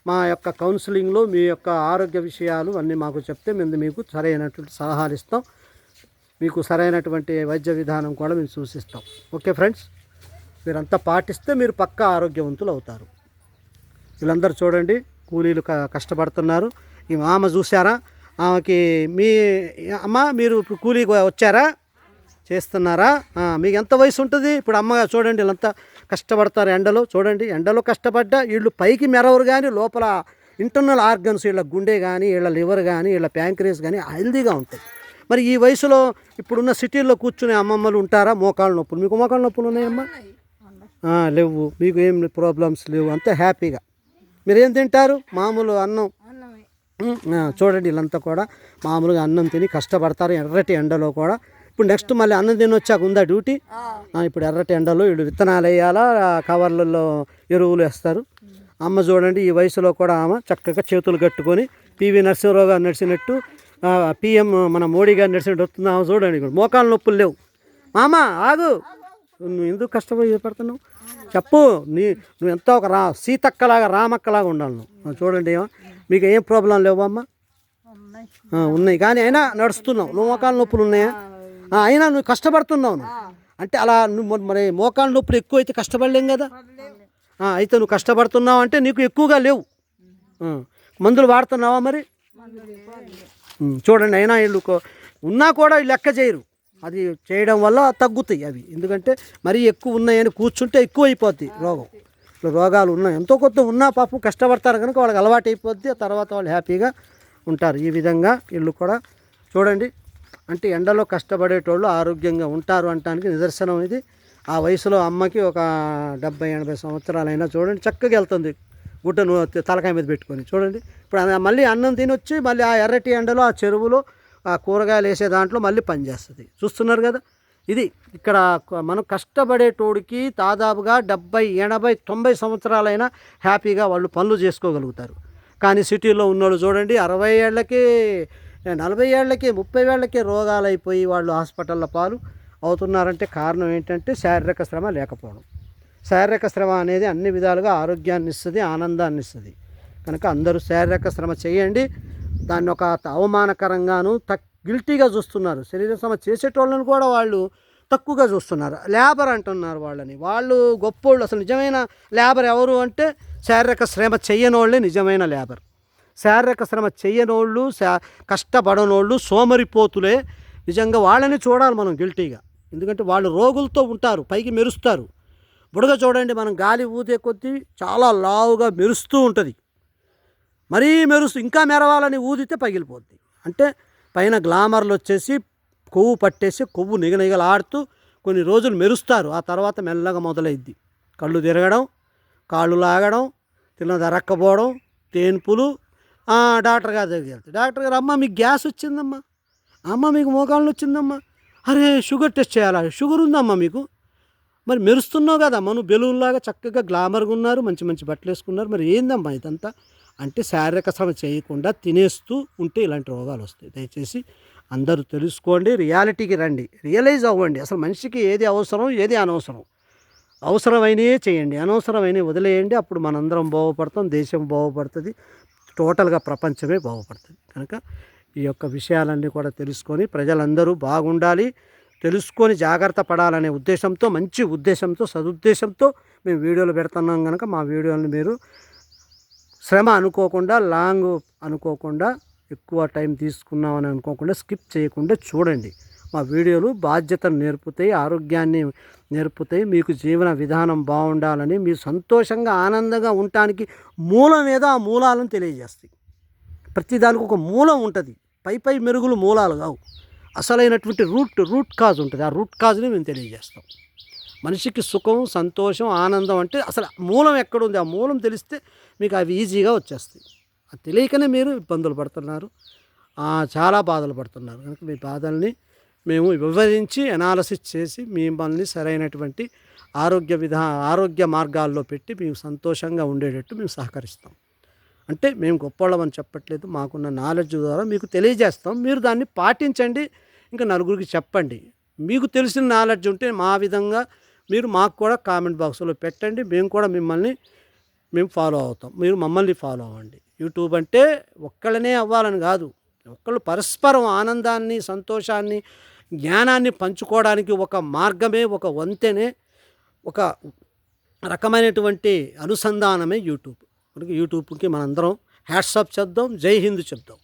మా యొక్క కౌన్సిలింగ్లో మీ యొక్క ఆరోగ్య విషయాలు అన్నీ మాకు చెప్తే మేము మీకు సరైనటువంటి సలహాలు ఇస్తాం. మీకు సరైనటువంటి వైద్య విధానం కూడా మేము సూచిస్తాం. ఓకే ఫ్రెండ్స్, మీరంతా పాటిస్తే మీరు పక్కా ఆరోగ్యవంతులు అవుతారు. వీళ్ళందరూ చూడండి, కూలీలు కష్టపడుతున్నారు. ఈ మామ చూసారా, ఆమెకి మీ అమ్మ మీరు కూలీకి వచ్చారా? చేస్తున్నారా? మీకు ఎంత వయసు ఉంటుంది? ఇప్పుడు అమ్మగా చూడండి, వీళ్ళంతా కష్టపడతారు ఎండలో. చూడండి, ఎండలో కష్టపడ్డా వీళ్ళు పైకి మెరవరు, కానీ లోపల ఇంటర్నల్ ఆర్గన్స్, వీళ్ళ గుండె కానీ, వీళ్ళ లివర్ కానీ, వీళ్ళ ప్యాంక్రియస్ కానీ హెల్దీగా ఉంటాయి. మరి ఈ వయసులో ఇప్పుడున్న సిటీల్లో కూర్చునే అమ్మమ్మలు ఉంటారా? మోకాళ్ళ నొప్పులు, మీకు మోకాళ్ళ నొప్పులు ఉన్నాయమ్మా? లేవు, మీకు ఏం ప్రాబ్లమ్స్ లేవు, అంతా హ్యాపీగా. మీరేం తింటారు? మామూలు అన్నం. చూడండి, వీళ్ళంతా కూడా మామూలుగా అన్నం తిని కష్టపడతారు ఎర్రటి ఎండలో కూడా. ఇప్పుడు నెక్స్ట్ మళ్ళీ అన్నం తిని వచ్చాక ఉందా డ్యూటీ? ఇప్పుడు ఎర్రటి ఎండలో వీళ్ళు విత్తనాలు వేయాలా, కవర్లలో ఎరువులు వేస్తారు. అమ్మ చూడండి, ఈ వయసులో కూడా ఆమె చక్కగా చేతులు కట్టుకొని పివి నరసింహరావు గారు నడిచినట్టు, పిఎం మన మోడీ గారు నడిచినట్టు వస్తుంది ఆమె. చూడండి, ఇప్పుడు మోకాళ్ళ నొప్పులు లేవు. మామ ఆగు, నువ్వు ఎందుకు కష్టపడి పడుతున్నావు చెప్పు. నువ్వు ఎంతో ఒక సీతక్కలాగా రామక్కలాగా ఉండాలి నువ్వు. చూడండి, మీకు ఏం ప్రాబ్లం లేవు అమ్మ? ఉన్నాయి, కానీ అయినా నడుస్తున్నావు. నువ్వు మోకాళ్ళ నొప్పులు ఉన్నాయా? అయినా నువ్వు కష్టపడుతున్నావు. నువ్వు అంటే అలా నువ్వు మరి మోకాళ్ళ నొప్పులు ఎక్కువ అయితే కష్టపడలేం కదా. అయితే నువ్వు కష్టపడుతున్నావు అంటే నీకు ఎక్కువగా లేవు. మందులు వాడుతున్నావా మరి? చూడండి, అయినా వీళ్ళు ఉన్నా కూడా లెక్క చేయరు. అది చేయడం వల్ల తగ్గుతాయి అవి. ఎందుకంటే మరీ ఎక్కువ ఉన్నాయని కూర్చుంటే ఎక్కువ అయిపోద్ది రోగం. ఇట్లా రోగాలు ఉన్నాయి, ఎంతో కొత్త ఉన్నా పాపం కష్టపడతారు కనుక వాళ్ళకి అలవాటు అయిపోద్ది. ఆ తర్వాత వాళ్ళు హ్యాపీగా ఉంటారు. ఈ విధంగా వీళ్ళు కూడా చూడండి, అంటే ఎండలో కష్టపడేటోళ్ళు ఆరోగ్యంగా ఉంటారు అనడానికి నిదర్శనం ఇది. ఆ వయసులో అమ్మకి ఒక 70-80 సంవత్సరాలైనా చూడండి చక్కగా వెళ్తుంది, గుడ్డను తలకాయ మీద పెట్టుకొని. చూడండి, ఇప్పుడు మళ్ళీ అన్నం తిని వచ్చి మళ్ళీ ఆ ఎర్రటి ఎండలో ఆ చెరువులో ఆ కూరగాయలు వేసే దాంట్లో మళ్ళీ పనిచేస్తుంది. చూస్తున్నారు కదా. ఇది ఇక్కడ మనం కష్టపడేటోడికి దాదాపుగా 70, 80, 90 సంవత్సరాలైనా హ్యాపీగా వాళ్ళు పనులు చేసుకోగలుగుతారు. కానీ సిటీలో ఉన్నోళ్ళు చూడండి 60 ఏళ్ళకి, 40 ఏళ్ళకి, 30 ఏళ్ళకి రోగాలు అయిపోయి వాళ్ళు హాస్పిటల్ల పాలు అవుతున్నారంటే కారణం ఏంటంటే శారీరక శ్రమ లేకపోవడం. శారీరక శ్రమ అనేది అన్ని విధాలుగా ఆరోగ్యాన్ని ఇస్తుంది, ఆనందాన్ని ఇస్తుంది. కనుక అందరూ శారీరక శ్రమ చేయండి. దాన్ని ఒక అవమానకరంగాను గిల్టీగా చూస్తున్నారు. శరీర శ్రమ చేసేటోళ్ళని కూడా వాళ్ళు తక్కువగా చూస్తున్నారు. లేబర్ అంటున్నారు వాళ్ళని. వాళ్ళు గొప్పోళ్ళు. అసలు నిజమైన లేబర్ ఎవరు అంటే శారీరక శ్రమ చెయ్యనోళ్ళే నిజమైన లేబర్. శారీరక శ్రమ చెయ్యనోళ్ళు, కష్టపడనోళ్ళు సోమరిపోతులే. నిజంగా వాళ్ళని చూడాలి మనం గిల్టీగా. ఎందుకంటే వాళ్ళు రోగులతో ఉంటారు, పైకి మెరుస్తారు. బుడగ చూడండి, మనం గాలి ఊదే కొద్దీ చాలా లావుగా మెరుస్తూ ఉంటుంది. మరీ ఇంకా మెరవాలని ఊదితే పగిలిపోద్ది. అంటే పైన గ్లామర్లు వచ్చేసి కొవ్వు పట్టేసి కొవ్వు నిగనిగలాడుతూ కొన్ని రోజులు మెరుస్తారు. ఆ తర్వాత మెల్లగా మొదలైద్ది కళ్ళు తిరగడం, కాళ్ళు లాగడం, తిన్నది అరక్కపోవడం, తేన్పులు. డాక్టర్ గారి దగ్గరికి వెళ్తే డాక్టర్ గారు, అమ్మ మీకు గ్యాస్ వచ్చిందమ్మా, అమ్మ మీకు మోకాళ్ళు వచ్చిందమ్మా, అరే షుగర్ టెస్ట్ చేయాలా, షుగర్ ఉందమ్మా మీకు. మరి మెరుస్తున్నావు కదమ్మా, నువ్వు బెలూన్లాగా చక్కగా గ్లామర్గా ఉన్నారు, మంచి మంచి బట్టలు వేసుకున్నారు, మరి ఏందమ్మా ఇదంతా అంటే శారీరక శ్రమ చేయకుండా తినేస్తూ ఉంటే ఇలాంటి రోగాలు వస్తాయి. దయచేసి అందరూ తెలుసుకోండి, రియాలిటీకి రండి, రియలైజ్ అవ్వండి. అసలు మనిషికి ఏది అవసరం, ఏది అనవసరం. అవసరమైనవే చేయండి, అనవసరమైనవి వదిలేయండి. అప్పుడు మనందరం బాగుపడతాం, దేశం బాగుపడుతుంది, టోటల్గా ప్రపంచమే బాగుపడుతుంది. కనుక ఈ యొక్క విషయాలన్నీ కూడా తెలుసుకొని ప్రజలందరూ బాగుండాలి, తెలుసుకొని జాగ్రత్త పడాలనే ఉద్దేశంతో, మంచి ఉద్దేశంతో, సదుద్దేశంతో మేము వీడియోలు పెడుతున్నాం. కనుక మా వీడియోలను మీరు శ్రమ అనుకోకుండా, లాంగ్ అనుకోకుండా, ఎక్కువ టైం తీసుకున్నామని అనుకోకుండా స్కిప్ చేయకుండా చూడండి. మా వీడియోలు బాధ్యతను నేర్పుతాయి, ఆరోగ్యాన్ని నేర్పుతాయి, మీకు జీవన విధానం బాగుండాలని, మీరు సంతోషంగా ఆనందంగా ఉండటానికి మూలం ఏదో ఆ మూలాలను తెలియజేస్తాయి. ప్రతిదానికి ఒక మూలం ఉంటుంది. పై మెరుగులు మూలాలు కావు. అసలైనటువంటి రూట్ కాజ్ ఉంటుంది. ఆ రూట్ కాజ్ని మేము తెలియజేస్తాం. మనిషికి సుఖం, సంతోషం, ఆనందం అంటే అసలు మూలం ఎక్కడుంది, ఆ మూలం తెలిస్తే మీకు అవి ఈజీగా వచ్చేస్తాయి. అది తెలియకనే మీరు ఇబ్బందులు పడుతున్నారు, చాలా బాధలు పడుతున్నారు. కనుక మీ బాధల్ని మేము వివరించి అనాలసిస్ చేసి మిమ్మల్ని సరైనటువంటి ఆరోగ్య మార్గాల్లో పెట్టి మేము సంతోషంగా ఉండేటట్టు మేము సహకరిస్తాం. అంటే మేము గొప్పవాళ్ళమని చెప్పట్లేదు, మాకున్న నాలెడ్జ్ ద్వారా మీకు తెలియజేస్తాం. మీరు దాన్ని పాటించండి, ఇంకా నలుగురికి చెప్పండి. మీకు తెలిసిన నాలెడ్జ్ ఉంటే మా విధంగా మీరు మాకు కూడా కామెంట్ బాక్స్లో పెట్టండి. మేము కూడా మేము ఫాలో అవుతాం, మీరు మమ్మల్ని ఫాలో అవ్వండి. యూట్యూబ్ అంటే ఒక్కళ్ళనే అవ్వాలని కాదు, ఒక్కళ్ళు పరస్పరం ఆనందాన్ని, సంతోషాన్ని, జ్ఞానాన్ని పంచుకోవడానికి ఒక మార్గమే, ఒక వంతెనే, ఒక రకమైనటువంటి అనుసంధానమే యూట్యూబ్. కనుక యూట్యూబ్కి మనందరం హ్యాట్సాప్ చెప్దాం, జై హింద్ చెప్దాం.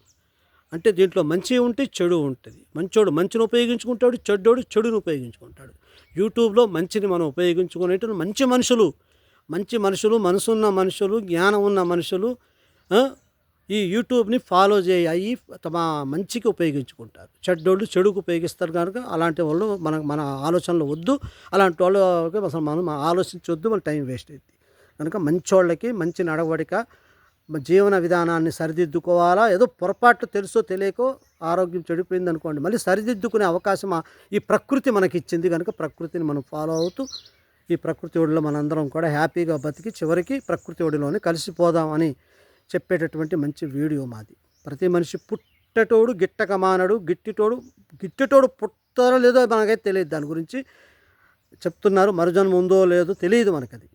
అంటే దీంట్లో మంచి ఉంటే చెడు ఉంటుంది. మంచోడు మంచిని ఉపయోగించుకుంటాడు, చెడ్డోడు చెడుని ఉపయోగించుకుంటాడు. యూట్యూబ్లో మంచిని మనం ఉపయోగించుకునేటువంటి మంచి మనుషులు, మనసున్న మనుషులు, జ్ఞానం ఉన్న మనుషులు ఈ యూట్యూబ్ని ఫాలో చేయి తమ మంచికి ఉపయోగించుకుంటారు. చెడ్డోళ్ళు చెడుకు ఉపయోగిస్తారు కనుక అలాంటి వాళ్ళు మన ఆలోచనలు వద్దు. అలాంటి వాళ్ళకి అసలు మనం ఆలోచించొద్దు, మన టైం వేస్ట్ అవుతుంది. కనుక మంచోళ్ళకి మంచి నడవడిక, జీవన విధానాన్ని సరిదిద్దుకోవాలా. ఏదో పొరపాటు తెలుసో తెలియకో ఆరోగ్యం చెడిపోయింది అనుకోండి, మళ్ళీ సరిదిద్దుకునే అవకాశం ఈ ప్రకృతి మనకి ఇచ్చింది. కనుక ప్రకృతిని మనం ఫాలో అవుతూ ఈ ప్రకృతి ఒడిలో మనందరం కూడా హ్యాపీగా బతికి చివరికి ప్రకృతి ఒడిలోనే కలిసిపోదామని చెప్పేటటువంటి మంచి వీడియో మాది. ప్రతి మనిషి పుట్టటోడు గిట్టక మానడు, గిట్టటోడు పుట్టారో లేదో మనకైతే తెలియదు. దాని గురించి చెప్తున్నారు. మరుజన్మ ఉందో లేదో తెలియదు మనకది.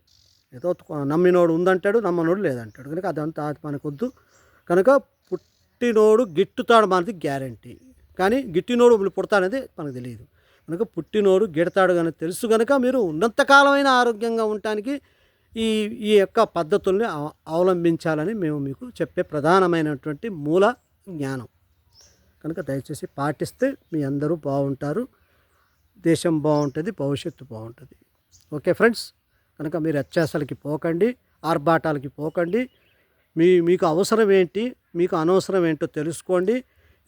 ఏదో నమ్మినోడు ఉందంటాడు, నమ్మనోడు లేదంటాడు. కనుక అదంతా మనకొద్దు. కనుక పుట్టినోడు గిట్టుతాడు మనది గ్యారంటీ, కానీ గిట్టినోడు పుడతాడనేది మనకు తెలియదు. కనుక పుట్టినోడు గిడతాడు కనుక తెలుసు. కనుక మీరు ఉన్నంతకాలమైన ఆరోగ్యంగా ఉండటానికి ఈ యొక్క పద్ధతుల్ని అవలంబించాలని మేము మీకు చెప్పే ప్రధానమైనటువంటి మూల జ్ఞానం. కనుక దయచేసి పాటిస్తే మీ అందరూ బాగుంటారు, దేశం బాగుంటుంది, భవిష్యత్తు బాగుంటుంది. ఓకే ఫ్రెండ్స్, కనుక మీరు అత్యాశలకి పోకండి, ఆర్భాటాలకి పోకండి. మీకు అవసరం ఏంటి, మీకు అనవసరం ఏంటో తెలుసుకోండి.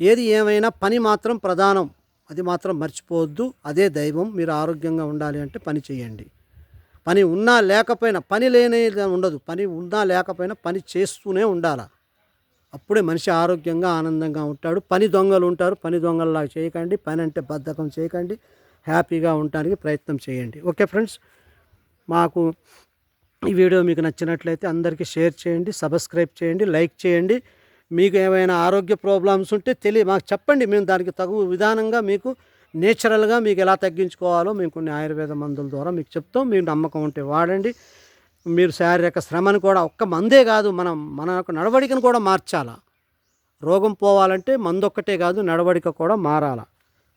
ఏది ఏమైనా పని మాత్రం ప్రధానం, అది మాత్రం మర్చిపోవద్దు. అదే దైవం. మీరు ఆరోగ్యంగా ఉండాలి అంటే పని చేయండి. పని ఉన్నా లేకపోయినా, పని లేనిది ఉండదు. పని ఉన్నా లేకపోయినా పని చేస్తూనే ఉండాలి. అప్పుడే మనిషి ఆరోగ్యంగా ఆనందంగా ఉంటాడు. పని దొంగలు ఉంటారు, పని దొంగల్లాగా చేయకండి. పని అంటే బద్ధకం చేయకండి. హ్యాపీగా ఉండడానికి ప్రయత్నం చేయండి. ఓకే ఫ్రెండ్స్, మాకు ఈ వీడియో మీకు నచ్చినట్లయితే అందరికీ షేర్ చేయండి, సబ్స్క్రైబ్ చేయండి, లైక్ చేయండి. మీకు ఏమైనా ఆరోగ్య ప్రాబ్లమ్స్ ఉంటే మాకు చెప్పండి. మేము దానికి తగు విధానంగా మీకు నేచురల్గా మీకు ఎలా తగ్గించుకోవాలో మేము కొన్ని ఆయుర్వేద మందుల ద్వారా మీకు చెప్తాం. మీకు నమ్మకం ఉంటే వాడండి. మీరు శారీరక శ్రమను కూడా, ఒక్క మందే కాదు, మన యొక్క నడవడికను కూడా మార్చాలా. రోగం పోవాలంటే మందు ఒక్కటే కాదు, నడవడిక కూడా మారాలా.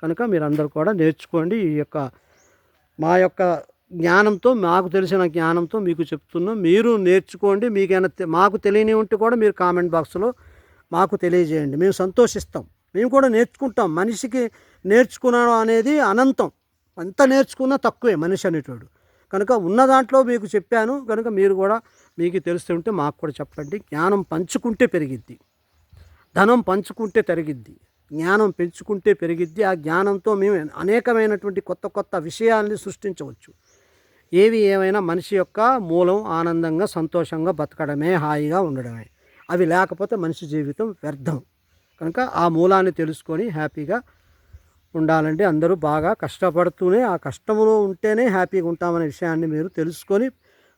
కనుక మీరందరూ కూడా నేర్చుకోండి. మా యొక్క జ్ఞానంతో, మాకు తెలిసిన జ్ఞానంతో మీకు చెప్తున్నాం. మీరు నేర్చుకోండి. మీకైనా మాకు తెలియని ఉంటే కూడా మీరు కామెంట్ బాక్స్లో మాకు తెలియజేయండి. మేము సంతోషిస్తాం. మేము కూడా నేర్చుకుంటాం. మనిషికి నేర్చుకున్నాను అనేది అనంతం. ఎంత నేర్చుకున్నా తక్కువే మనిషి అనేటోడు. కనుక ఉన్న దాంట్లో మీకు చెప్పాను. కనుక మీరు కూడా మీకు తెలుస్తుంటే మాకు కూడా చెప్పండి. జ్ఞానం పంచుకుంటే పెరిగిద్ది, ధనం పంచుకుంటే తరిగిద్ది, జ్ఞానం పెంచుకుంటే పెరిగిద్ది. ఆ జ్ఞానంతో మేము అనేకమైనటువంటి కొత్త విషయాల్ని సృష్టించవచ్చు. ఏమైనా మనిషి యొక్క మూలం ఆనందంగా సంతోషంగా బతకడమే, హాయిగా ఉండడమే. అవి లేకపోతే మనిషి జీవితం వ్యర్థం. కనుక ఆ మూలాన్ని తెలుసుకొని హ్యాపీగా ఉండాలంటే అందరూ బాగా కష్టపడుతూనే, ఆ కష్టంలో ఉంటేనే హ్యాపీగా ఉంటామనే విషయాన్ని మీరు తెలుసుకొని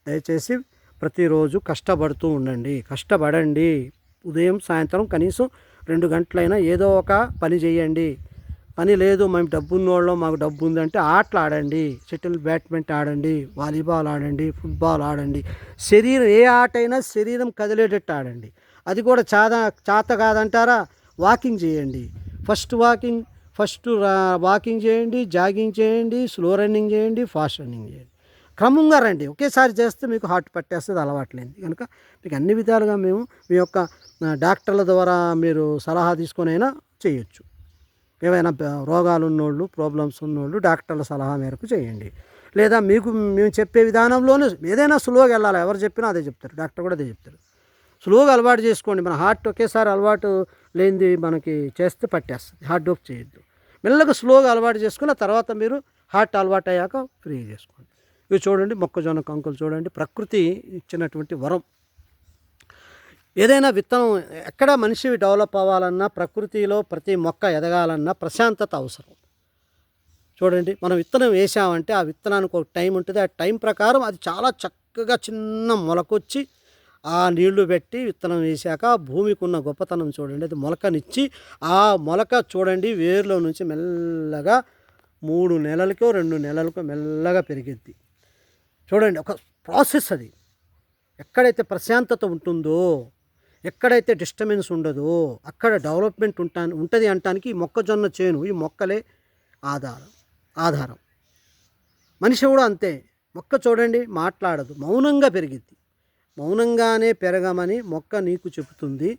దయచేసి ప్రతిరోజు కష్టపడుతూ ఉండండి. కష్టపడండి. ఉదయం సాయంత్రం కనీసం 2 గంటలైనా ఏదో ఒక పని చేయండి. పని లేదు, మేము డబ్బున్నోళ్ళం, మాకు డబ్బు ఉందంటే ఆటలు ఆడండి. షటిల్, బ్యాడ్మింటన్ ఆడండి, వాలీబాల్ ఆడండి, ఫుట్బాల్ ఆడండి. ఏ ఆట అయినా శరీరం కదిలేటట్టు ఆడండి. అది కూడా చేత కాదంటారా, వాకింగ్ చేయండి. ఫస్ట్ వాకింగ్ చేయండి, జాగింగ్ చేయండి, స్లో రన్నింగ్ చేయండి, ఫాస్ట్ రన్నింగ్ చేయండి. క్రమంగా రండి. ఒకేసారి చేస్తే మీకు హార్ట్ పట్టేస్తుంది, అలవాట్లేదు. కనుక మీకు అన్ని విధాలుగా మేము మీ యొక్క డాక్టర్ల ద్వారా మీరు సలహా తీసుకొని అయినా చేయొచ్చు. ఏవైనా రోగాలు ఉన్నోళ్ళు, ప్రాబ్లమ్స్ ఉన్నోళ్ళు డాక్టర్ల సలహా మేరకు చేయండి. లేదా మేము చెప్పే విధానంలోనే ఏదైనా స్లోగా వెళ్ళాలి. ఎవరు చెప్పినా అదే చెప్తారు, డాక్టర్ కూడా అదే చెప్తారు. స్లోగా అలవాటు చేసుకోండి. మన హార్ట్ ఒకేసారి అలవాటు లేనిది మనకి చేస్తే పట్టేస్తుంది. హార్డ్ వర్క్ చేయొద్దు. మెల్లగా స్లోగా అలవాటు చేసుకుని తర్వాత మీరు హార్ట్ అలవాటు అయ్యాక ఫ్రీ చేసుకోండి. ఇవి చూడండి, మొక్కజొన్న కంకులు చూడండి. ప్రకృతి ఇచ్చినటువంటి వరం. ఏదైనా విత్తనం, ఎక్కడ మనిషి డెవలప్ అవ్వాలన్నా, ప్రకృతిలో ప్రతి మొక్క ఎదగాలన్నా ప్రశాంతత అవసరం. చూడండి, మనం విత్తనం వేసామంటే ఆ విత్తనానికి ఒక టైం ఉంటుంది. ఆ టైం ప్రకారం అది చాలా చక్కగా చిన్న మొలకొచ్చి ఆ నీళ్లు పెట్టి విత్తనం వేసాక భూమికి ఉన్న గొప్పతనం చూడండి. అది మొలకనిచ్చి ఆ మొలక చూడండి వేరులో నుంచి మెల్లగా 3 నెలలకో 2 నెలలకో మెల్లగా పెరిగిద్ది. చూడండి, ఒక ప్రాసెస్ అది. ఎక్కడైతే ప్రశాంతత ఉంటుందో, ఎక్కడైతే డిస్టర్బెన్స్ ఉండదో అక్కడ డెవలప్మెంట్ ఉంటుంది అంటానికి ఈ మొక్కజొన్న చేను, ఈ మొక్కలే ఆధారం. మనిషి కూడా అంతే. మొక్క చూడండి, మాట్లాడదు, మౌనంగా పెరిగిద్ది. మౌనంగానే పెరగమని మొక్క నీకు చెబుతుంది.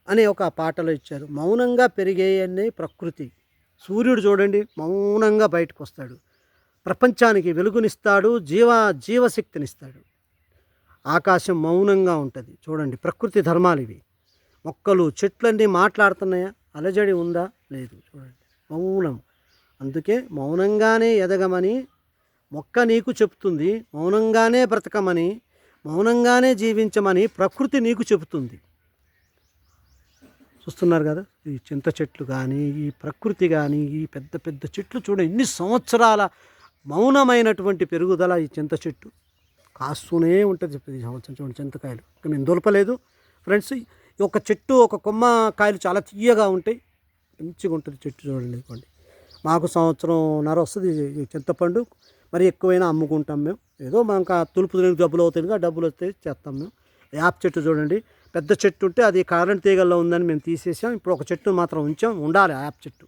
అనే ఒక పాటలో ఇచ్చారు. మౌనంగా పెరిగేయనే ప్రకృతి. సూర్యుడు చూడండి మౌనంగా బయటకు వస్తాడు, ప్రపంచానికి వెలుగునిస్తాడు, జీవశక్తినిస్తాడు. ఆకాశం మౌనంగా ఉంటుంది. చూడండి ప్రకృతి ధర్మాలు ఇవి. మొక్కలు చెట్లన్నీ మాట్లాడుతున్నాయా? అలజడి ఉందా? లేదు. చూడండి మౌనం. అందుకే మౌనంగానే ఎదగమని మొక్క నీకు చెప్తుంది, మౌనంగానే బ్రతకమని, మౌనంగానే జీవించమని ప్రకృతి నీకు చెబుతుంది. చూస్తున్నారు కదా, ఈ చింత చెట్లు కానీ, ఈ ప్రకృతి కానీ, ఈ పెద్ద పెద్ద చెట్లు చూడండి, ఎన్ని సంవత్సరాల మౌనమైనటువంటి పెరుగుదల. ఈ చింత చెట్టు కాస్తూనే ఉంటుంది ప్రతి సంవత్సరం. చూడండి చింతకాయలు ఇంకా నేను దొలపలేదు ఫ్రెండ్స్. ఒక చెట్టు ఒక కొమ్మ కాయలు చాలా తీయగా ఉంటాయి, మంచిగా ఉంటుంది చెట్టు. చూడండి ఇదిగోండి, మాకు సంవత్సరంన్నర వస్తుంది ఈ చింతపండు. మరి ఎక్కువైనా అమ్ముకుంటాం మేము. ఏదో మనకు తులుపు డబ్బులు అవుతాయి, డబ్బులు వస్తే చేస్తాం మేము. యాప్ చెట్టు చూడండి, పెద్ద చెట్టు ఉంటే అది కరెంట్ తీగల్లో ఉందని మేము తీసేసాం. ఇప్పుడు ఒక చెట్టు మాత్రం ఉంచాం, ఉండాలి యాప్ చెట్టు.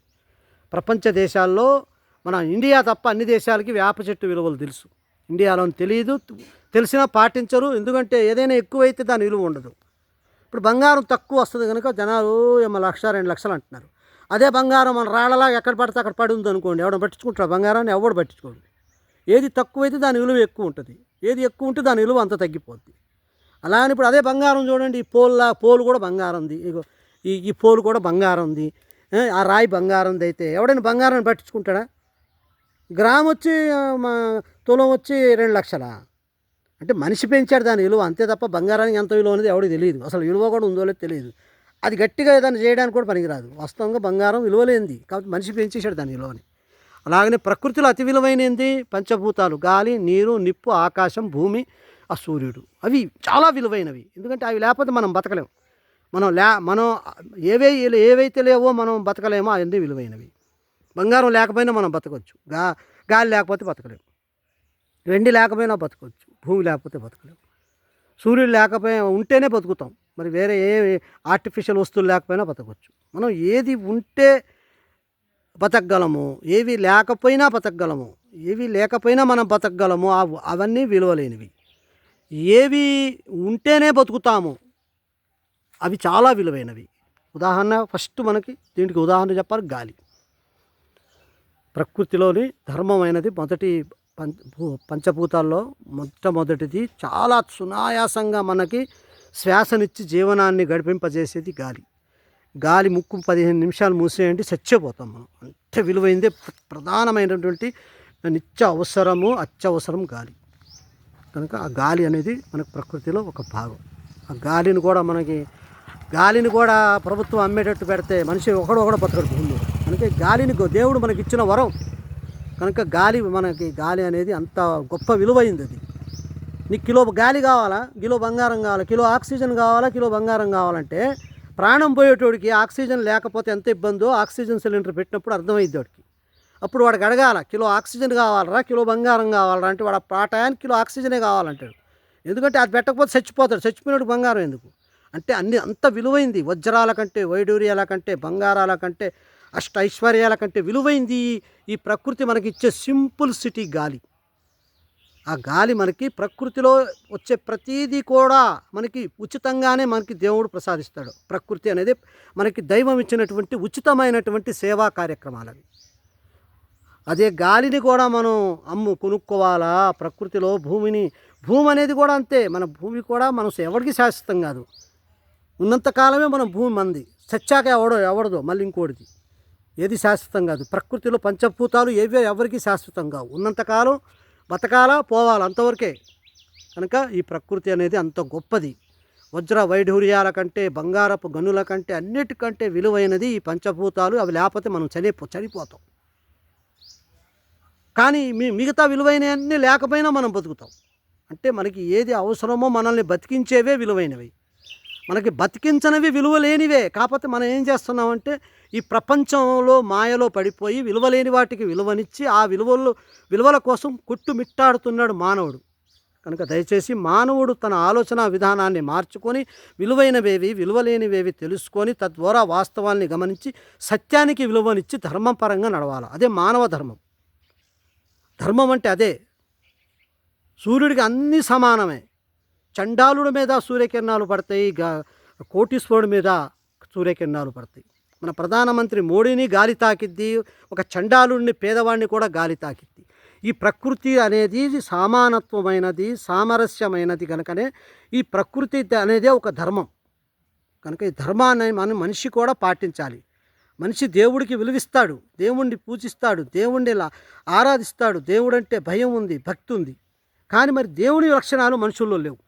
ప్రపంచ దేశాల్లో మన ఇండియా తప్ప అన్ని దేశాలకి వేప చెట్టు విలువలు తెలుసు. ఇండియాలో తెలియదు, తెలిసినా పాటించరు. ఎందుకంటే ఏదైనా ఎక్కువైతే దాని విలువ ఉండదు. ఇప్పుడు బంగారం తక్కువ వస్తుంది కనుక జనాలు ఏమో 1,00,000 2,00,000 అంటున్నారు. అదే బంగారం మన రాళ్ళలా ఎక్కడ పడితే అక్కడ పడి ఉంది అనుకోండి, ఎవడ పట్టించుకుంటారు బంగారాన్ని? ఎవడు పట్టించుకోండి. ఏది తక్కువైతే దాని విలువ ఎక్కువ ఉంటుంది, ఏది ఎక్కువ ఉంటే దాని విలువ అంత తగ్గిపోద్ది. అలా అని ఇప్పుడు అదే బంగారం చూడండి, ఈ పోలు కూడా బంగారం ఉంది. ఇగో ఈ పోలు కూడా బంగారం ఉంది, ఆ రాయి బంగారంది. అయితే ఎవడైనా బంగారాన్ని పట్టించుకుంటాడా? గ్రామ్ వచ్చి తులం వచ్చి 2,00,000. అంటే మనిషి పెంచాడు దాని విలువ అంతే తప్ప బంగారానికి ఎంత విలువ అనేది ఎవరికి తెలియదు. అసలు విలువ కూడా ఉందో లేదో తెలియదు. అది గట్టిగా ఏదైనా చేయడానికి కూడా పనికిరాదు. వాస్తవంగా బంగారం విలువలేంది, కాబట్టి మనిషి పెంచేశాడు దాని విలువని. అలాగనే ప్రకృతిలో అతి విలువైనది పంచభూతాలు: గాలి, నీరు, నిప్పు, ఆకాశం, భూమి, ఆ సూర్యుడు. అవి చాలా విలువైనవి. ఎందుకంటే అవి లేకపోతే మనం బతకలేము. మనం ఏవైతే లేవో మనం బతకలేమో అవన్నీ విలువైనవి. బంగారం లేకపోయినా మనం బతకవచ్చు, గాలి లేకపోతే బతకలేము, వెండి లేకపోయినా బతకవచ్చు, భూమి లేకపోతే బతకలేము, సూర్యుడు లేకపోయినా ఉంటేనే బతుకుతాం. మరి వేరే ఏ ఆర్టిఫిషియల్ వస్తువులు లేకపోయినా బతకవచ్చు. మనం ఏది ఉంటే బతకగలము, ఏవి లేకపోయినా బతకగలము, ఏవి లేకపోయినా మనం బతకగలము. అవన్నీ విలువలేనివి. ఏవి ఉంటేనే బతుకుతాము అవి చాలా విలువైనవి. ఉదాహరణ ఫస్ట్ మనకి దీనికి ఉదాహరణ చెప్పాలి, గాలి. ప్రకృతిలోని ధర్మమైనది పంచభూతాల్లో మొట్టమొదటిది, చాలా సునాయాసంగా మనకి శ్వాసనిచ్చి జీవనాన్ని గడిపింపజేసేది గాలి. గాలి ముక్కు 15 నిమిషాలు మూసేయండి, చచ్చిపోతాం మనం. అంతే విలువైందే, ప్రధానమైనటువంటి అత్యవసరం గాలి. కనుక ఆ గాలి అనేది మనకు ప్రకృతిలో ఒక భాగం. ఆ గాలిని కూడా ప్రభుత్వం అమ్మేటట్టు పెడితే మనిషి ఒకడొకడు బతకడు భూమిలో. కనుక గాలిని దేవుడు మనకి ఇచ్చిన వరం. కనుక గాలి అనేది అంత గొప్ప విలువైంది. అది నీకు కిలో గాలి కావాలా, కిలో బంగారం కావాలా, కిలో ఆక్సిజన్ కావాలా, కిలో బంగారం కావాలంటే ప్రాణం పోయేటోడికి ఆక్సిజన్ లేకపోతే ఎంత ఇబ్బందో ఆక్సిజన్ సిలిండర్ పెట్టినప్పుడు అర్థమైద్ది వాడికి. అప్పుడు వాడికి అడగాల, కిలో ఆక్సిజన్ కావాలరా, కిలో బంగారం కావాలరా అంటే వాడు ఆ టయానికి కిలో ఆక్సిజనే కావాలంటాడు. ఎందుకంటే అది పెట్టకపోతే చచ్చిపోతాడు. చచ్చిపోయినట్టు బంగారం ఎందుకు అంటే అంత విలువైంది. వజ్రాల కంటే, వైడూర్యాల కంటే, బంగారాల కంటే, ఐశ్వర్యాల కంటే విలువైంది ఈ ప్రకృతి మనకిచ్చే సింపుల్ సిటీ గాలి. ఆ గాలి మనకి ప్రకృతిలో వచ్చే ప్రతీదీ కూడా మనకి ఉచితంగానే మనకి దేవుడు ప్రసాదిస్తాడు. ప్రకృతి అనేది మనకి దైవం ఇచ్చినటువంటి ఉచితమైనటువంటి సేవా కార్యక్రమాలవి. అదే గాలిని కూడా మనం కొనుక్కోవాలా. ప్రకృతిలో భూమి అనేది కూడా అంతే. మన భూమి కూడా మనం ఎవరికి శాశ్వతం కాదు. ఉన్నంతకాలమే మనం భూమి మంది, చచ్చాక ఎవడదో మళ్ళీ ఇంకోటిది. ఏది శాశ్వతం కాదు. ప్రకృతిలో పంచభూతాలు ఎవరికి శాశ్వతం కావు. ఉన్నంతకాలం బతకాలా, పోవాలా, అంతవరకే. కనుక ఈ ప్రకృతి అనేది అంత గొప్పది. వజ్ర వైఢూర్యాల కంటే, బంగారపు గనుల కంటే, అన్నిటికంటే విలువైనది ఈ పంచభూతాలు. అవి లేకపోతే మనం చనిపోతాం. కానీ మిగతా విలువైనవన్నీ లేకపోయినా మనం బతుకుతాం. అంటే మనకి ఏది అవసరమో మనల్ని బతికించేవే విలువైనవి, మనకి బతికించనివి విలువలేనివే. కాకపోతే మనం ఏం చేస్తున్నామంటే ఈ ప్రపంచంలో మాయలో పడిపోయి విలువలేని వాటికి విలువనిచ్చి ఆ విలువల కోసం కొట్టుమిట్టాడుతున్నాడు మానవుడు. కనుక దయచేసి మానవుడు తన ఆలోచన విధానాన్ని మార్చుకొని విలువలేనివేవి తెలుసుకొని తద్వారా వాస్తవాల్ని గమనించి సత్యానికి విలువనిచ్చి ధర్మపరంగా నడవాలి. అదే మానవ ధర్మం. ధర్మం అంటే అదే. సూర్యుడికి అన్నీ సమానమే. చండాలుడి మీద సూర్యకిరణాలు పడతాయి, కోటీశ్వరుడి మీద సూర్యకిరణాలు పడతాయి. మన ప్రధానమంత్రి మోడీని గాలి తాకిద్ది, ఒక చండాలుడిని పేదవాడిని కూడా గాలి తాకిద్ది. ఈ ప్రకృతి అనేది సమానత్వమైనది, సామరస్యమైనది కనుకనే ఈ ప్రకృతి అనేదే ఒక ధర్మం. కనుక ఈ ధర్మాన్ని మనిషి కూడా పాటించాలి. మనిషి దేవుడికి విలువిస్తాడు, దేవుణ్ణి పూజిస్తాడు, దేవుణ్ణి ఆరాధిస్తాడు. దేవుడంటే భయం ఉంది, భక్తి ఉంది. కానీ మరి దేవుని లక్షణాలు మనుషుల్లో లేవు.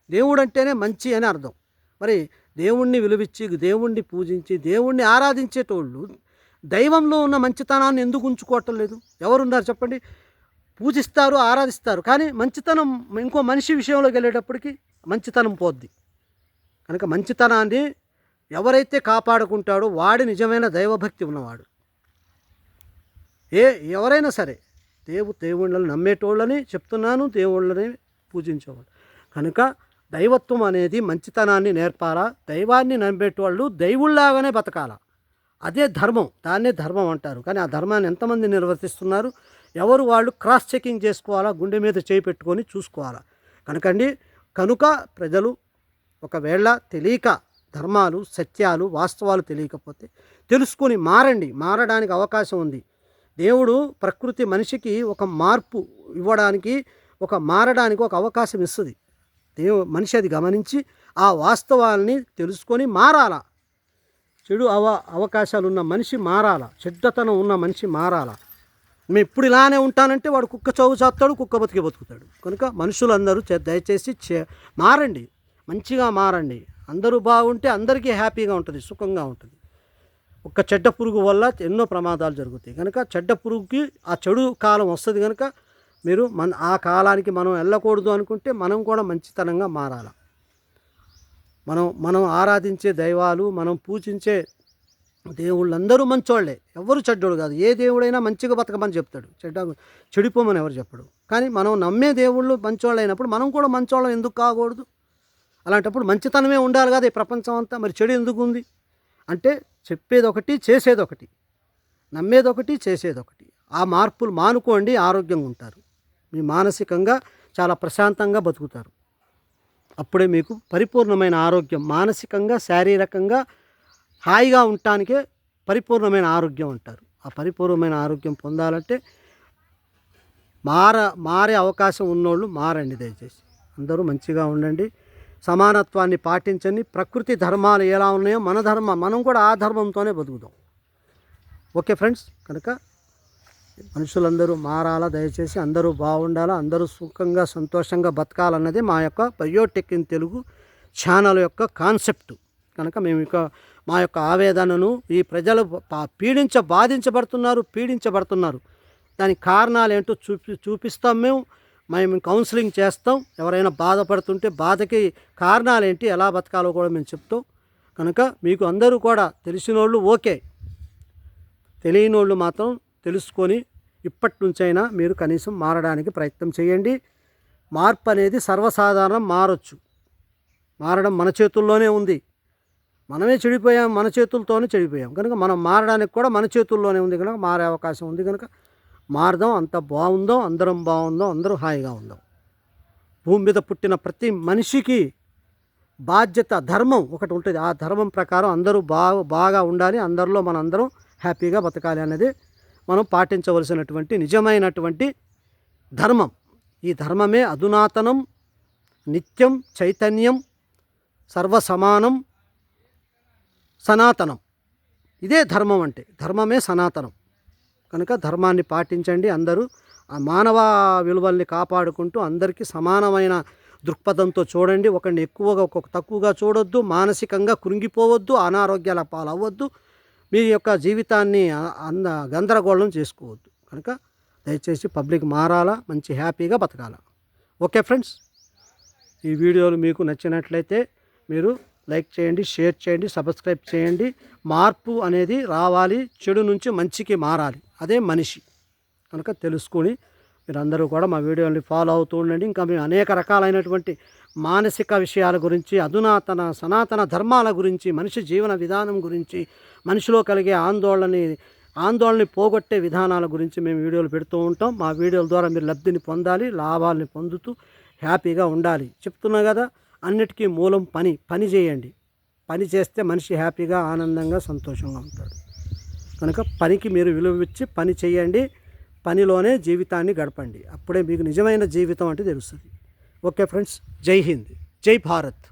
దేవుడు అంటేనే మంచి అని అర్థం. మరి దేవుణ్ణి విలువిచ్చి, దేవుణ్ణి పూజించి, దేవుణ్ణి ఆరాధించేటోళ్ళు దైవంలో ఉన్న మంచితనాన్ని ఎందుకు ఉంచుకోవటం లేదు? ఎవరున్నారు చెప్పండి? పూజిస్తారు, ఆరాధిస్తారు, కానీ మంచితనం ఇంకో మనిషి విషయంలోకి వెళ్ళేటప్పటికి మంచితనం పోద్ది. కనుక మంచితనాన్ని ఎవరైతే కాపాడుకుంటాడో వాడి నిజమైన దైవభక్తి ఉన్నవాడు. ఎవరైనా సరే దేవుళ్ళని నమ్మేటోళ్ళని చెప్తున్నాను, దేవుళ్ళని పూజించేవాడు. కనుక దైవత్వం అనేది మంచితనాన్ని నేర్పాలా. దైవాన్ని నమ్మేటోళ్ళు దైవుల్లాగానే బతకాల. అదే ధర్మం, దాన్నే ధర్మం అంటారు. కానీ ఆ ధర్మాన్ని ఎంతమంది నిర్వర్తిస్తున్నారు? ఎవరు వాళ్ళు క్రాస్ చెకింగ్ చేసుకోవాలా, గుండె మీద చేయి పెట్టుకొని చూసుకోవాలా. కనుక ప్రజలు ఒకవేళ తెలియక ధర్మాలు, సత్యాలు, వాస్తవాలు తెలియకపోతే తెలుసుకొని మారడానికి అవకాశం ఉంది. దేవుడు ప్రకృతి మనిషికి ఒక మార్పు ఇవ్వడానికి, మారడానికి ఒక అవకాశం ఇస్తుంది. మనిషి అది గమనించి ఆ వాస్తవాల్ని తెలుసుకొని మారాల. చెడు అవకాశాలు ఉన్న మనిషి మారాల, చెడ్డతనం ఉన్న మనిషి మారాల. మేము ఇప్పుడు ఇలానే ఉంటానంటే వాడు కుక్క చౌవు చేస్తాడు, కుక్క బతుకుతాడు. కనుక మనుషులందరూ దయచేసి మారండి, మంచిగా మారండి. అందరూ బాగుంటే అందరికీ హ్యాపీగా ఉంటుంది, సుఖంగా ఉంటుంది. ఒక్క చెడ్డ పురుగు వల్ల ఎన్నో ప్రమాదాలు జరుగుతాయి. కనుక చెడ్డ పురుగుకి ఆ చెడు కాలం వస్తుంది. కనుక మీరు ఆ కాలానికి మనం వెళ్ళకూడదు అనుకుంటే మనం కూడా మంచితనంగా మారాల. మనం ఆరాధించే దైవాలు, మనం పూజించే దేవుళ్ళందరూ మంచోళ్లే, ఎవరు చెడ్డోడు కాదు. ఏ దేవుడైనా మంచిగా బతకమని చెప్తాడు, చెడిపోమని ఎవరు చెప్పడు. కానీ మనం నమ్మే దేవుళ్ళు మంచోళ్ళు అయినప్పుడు మనం కూడా మంచోళ్ళం ఎందుకు కాకూడదు? అలాంటప్పుడు మంచితనమే ఉండాలి కదా ఈ ప్రపంచం అంతా. మరి చెడు ఎందుకు ఉంది అంటే చెప్పేదొకటి, చేసేదొకటి, నమ్మేదొకటి, చేసేదొకటి. ఆ మార్పులు మానుకోండి, ఆరోగ్యంగా ఉంటారు. మీ మానసికంగా చాలా ప్రశాంతంగా బతుకుతారు. అప్పుడే మీకు పరిపూర్ణమైన ఆరోగ్యం, మానసికంగా శారీరకంగా హాయిగా ఉండటానికే పరిపూర్ణమైన ఆరోగ్యం అంటారు. ఆ పరిపూర్ణమైన ఆరోగ్యం పొందాలంటే మారే అవకాశం ఉన్నోళ్ళు మారండి. దయచేసి అందరూ మంచిగా ఉండండి, సమానత్వాన్ని పాటించండి. ప్రకృతి ధర్మాలు ఎలా ఉన్నాయో మనం కూడా ఆ ధర్మంతోనే బతుకుదాం. ఓకే ఫ్రెండ్స్, కనుక మనుషులందరూ మారాలా, దయచేసి అందరూ బాగుండాలా, అందరూ సుఖంగా సంతోషంగా బతకాలన్నది మా యొక్క బయోటెక్ ఇన్ తెలుగు ఛానల్ యొక్క కాన్సెప్ట్. కనుక మేము మా యొక్క ఆవేదనను, ఈ ప్రజలు పీడించబడుతున్నారు, దానికి కారణాలు ఏంటో చూపిస్తాం. మేము కౌన్సిలింగ్ చేస్తాం. ఎవరైనా బాధపడుతుంటే బాధకి కారణాలు ఏంటి, ఎలా బతకాలో కూడా మేము చెప్తాం. కనుక మీకు అందరూ కూడా తెలిసినోళ్ళు ఓకే, తెలియని వాళ్ళు మాత్రం తెలుసుకొని ఇప్పటి నుంచైనా మీరు కనీసం మారడానికి ప్రయత్నం చేయండి. మార్పు అనేది సర్వసాధారణం, మారడం మన చేతుల్లోనే ఉంది. మనమే చెడిపోయాం, మన చేతులతోనే చెడిపోయాం. కనుక మనం మారడానికి కూడా మన చేతుల్లోనే ఉంది. కనుక మారే అవకాశం ఉంది. కనుక మారదాం, అంత బాగుందాం, అందరం బాగుందాం, అందరూ హాయిగా ఉందాం. భూమి మీద పుట్టిన ప్రతి మనిషికి బాధ్యత, ధర్మం ఒకటి ఉంటుంది. ఆ ధర్మం ప్రకారం అందరూ బాగా ఉండాలి, అందరిలో మనందరం హ్యాపీగా బతకాలి అనేది మనం పాటించవలసినటువంటి నిజమైనటువంటి ధర్మం. ఈ ధర్మమే అధునాతనం, నిత్యం, చైతన్యం, సర్వసమానం, సనాతనం. ఇదే ధర్మం అంటే, ధర్మమే సనాతనం. కనుక ధర్మాన్ని పాటించండి. అందరూ ఆ మానవ విలువల్ని కాపాడుకుంటూ అందరికీ సమానమైన దృక్పథంతో చూడండి. ఒకరిని ఎక్కువగా తక్కువగా చూడొద్దు, మానసికంగా కృంగిపోవద్దు, అనారోగ్యాల పాలవ్వద్దు, మీ యొక్క జీవితాన్ని గందరగోళం చేసుకోవద్దు. కనుక దయచేసి పబ్లిక్ మారాలా, మంచి హ్యాపీగా బతకాల. ఓకే ఫ్రెండ్స్, ఈ వీడియోలు మీకు నచ్చినట్లయితే మీరు లైక్ చేయండి, షేర్ చేయండి, సబ్స్క్రైబ్ చేయండి. మార్పు అనేది రావాలి, చెడు నుంచి మంచికి మారాలి, అదే మనిషి. కనుక తెలుసుకొని మీరందరూ కూడా మా వీడియోని ఫాలో అవుతూ ఉండండి. ఇంకా మేము అనేక రకాలైనటువంటి మానసిక విషయాల గురించి, అధునాతన సనాతన ధర్మాల గురించి, మనిషి జీవన విధానం గురించి, మనిషిలో కలిగే ఆందోళనని పోగొట్టే విధానాల గురించి మేము వీడియోలు పెడుతూ ఉంటాం. మా వీడియోల ద్వారా మీరు లబ్ధిని పొందాలి, లాభాలని పొందుతూ హ్యాపీగా ఉండాలి. చెప్తున్నా కదా, అన్నిటికీ మూలం పని చేయండి. పని చేస్తే మనిషి హ్యాపీగా ఆనందంగా సంతోషంగా ఉంటాడు. కనుక పనికి మీరు విలువ ఇచ్చి పని చేయండి, పనిలోనే జీవితాన్ని గడపండి. అప్పుడే మీకు నిజమైన జీవితం అంటే తెలుస్తుంది. ఓకే ఫ్రెండ్స్, జై హింద్, జై భారత్.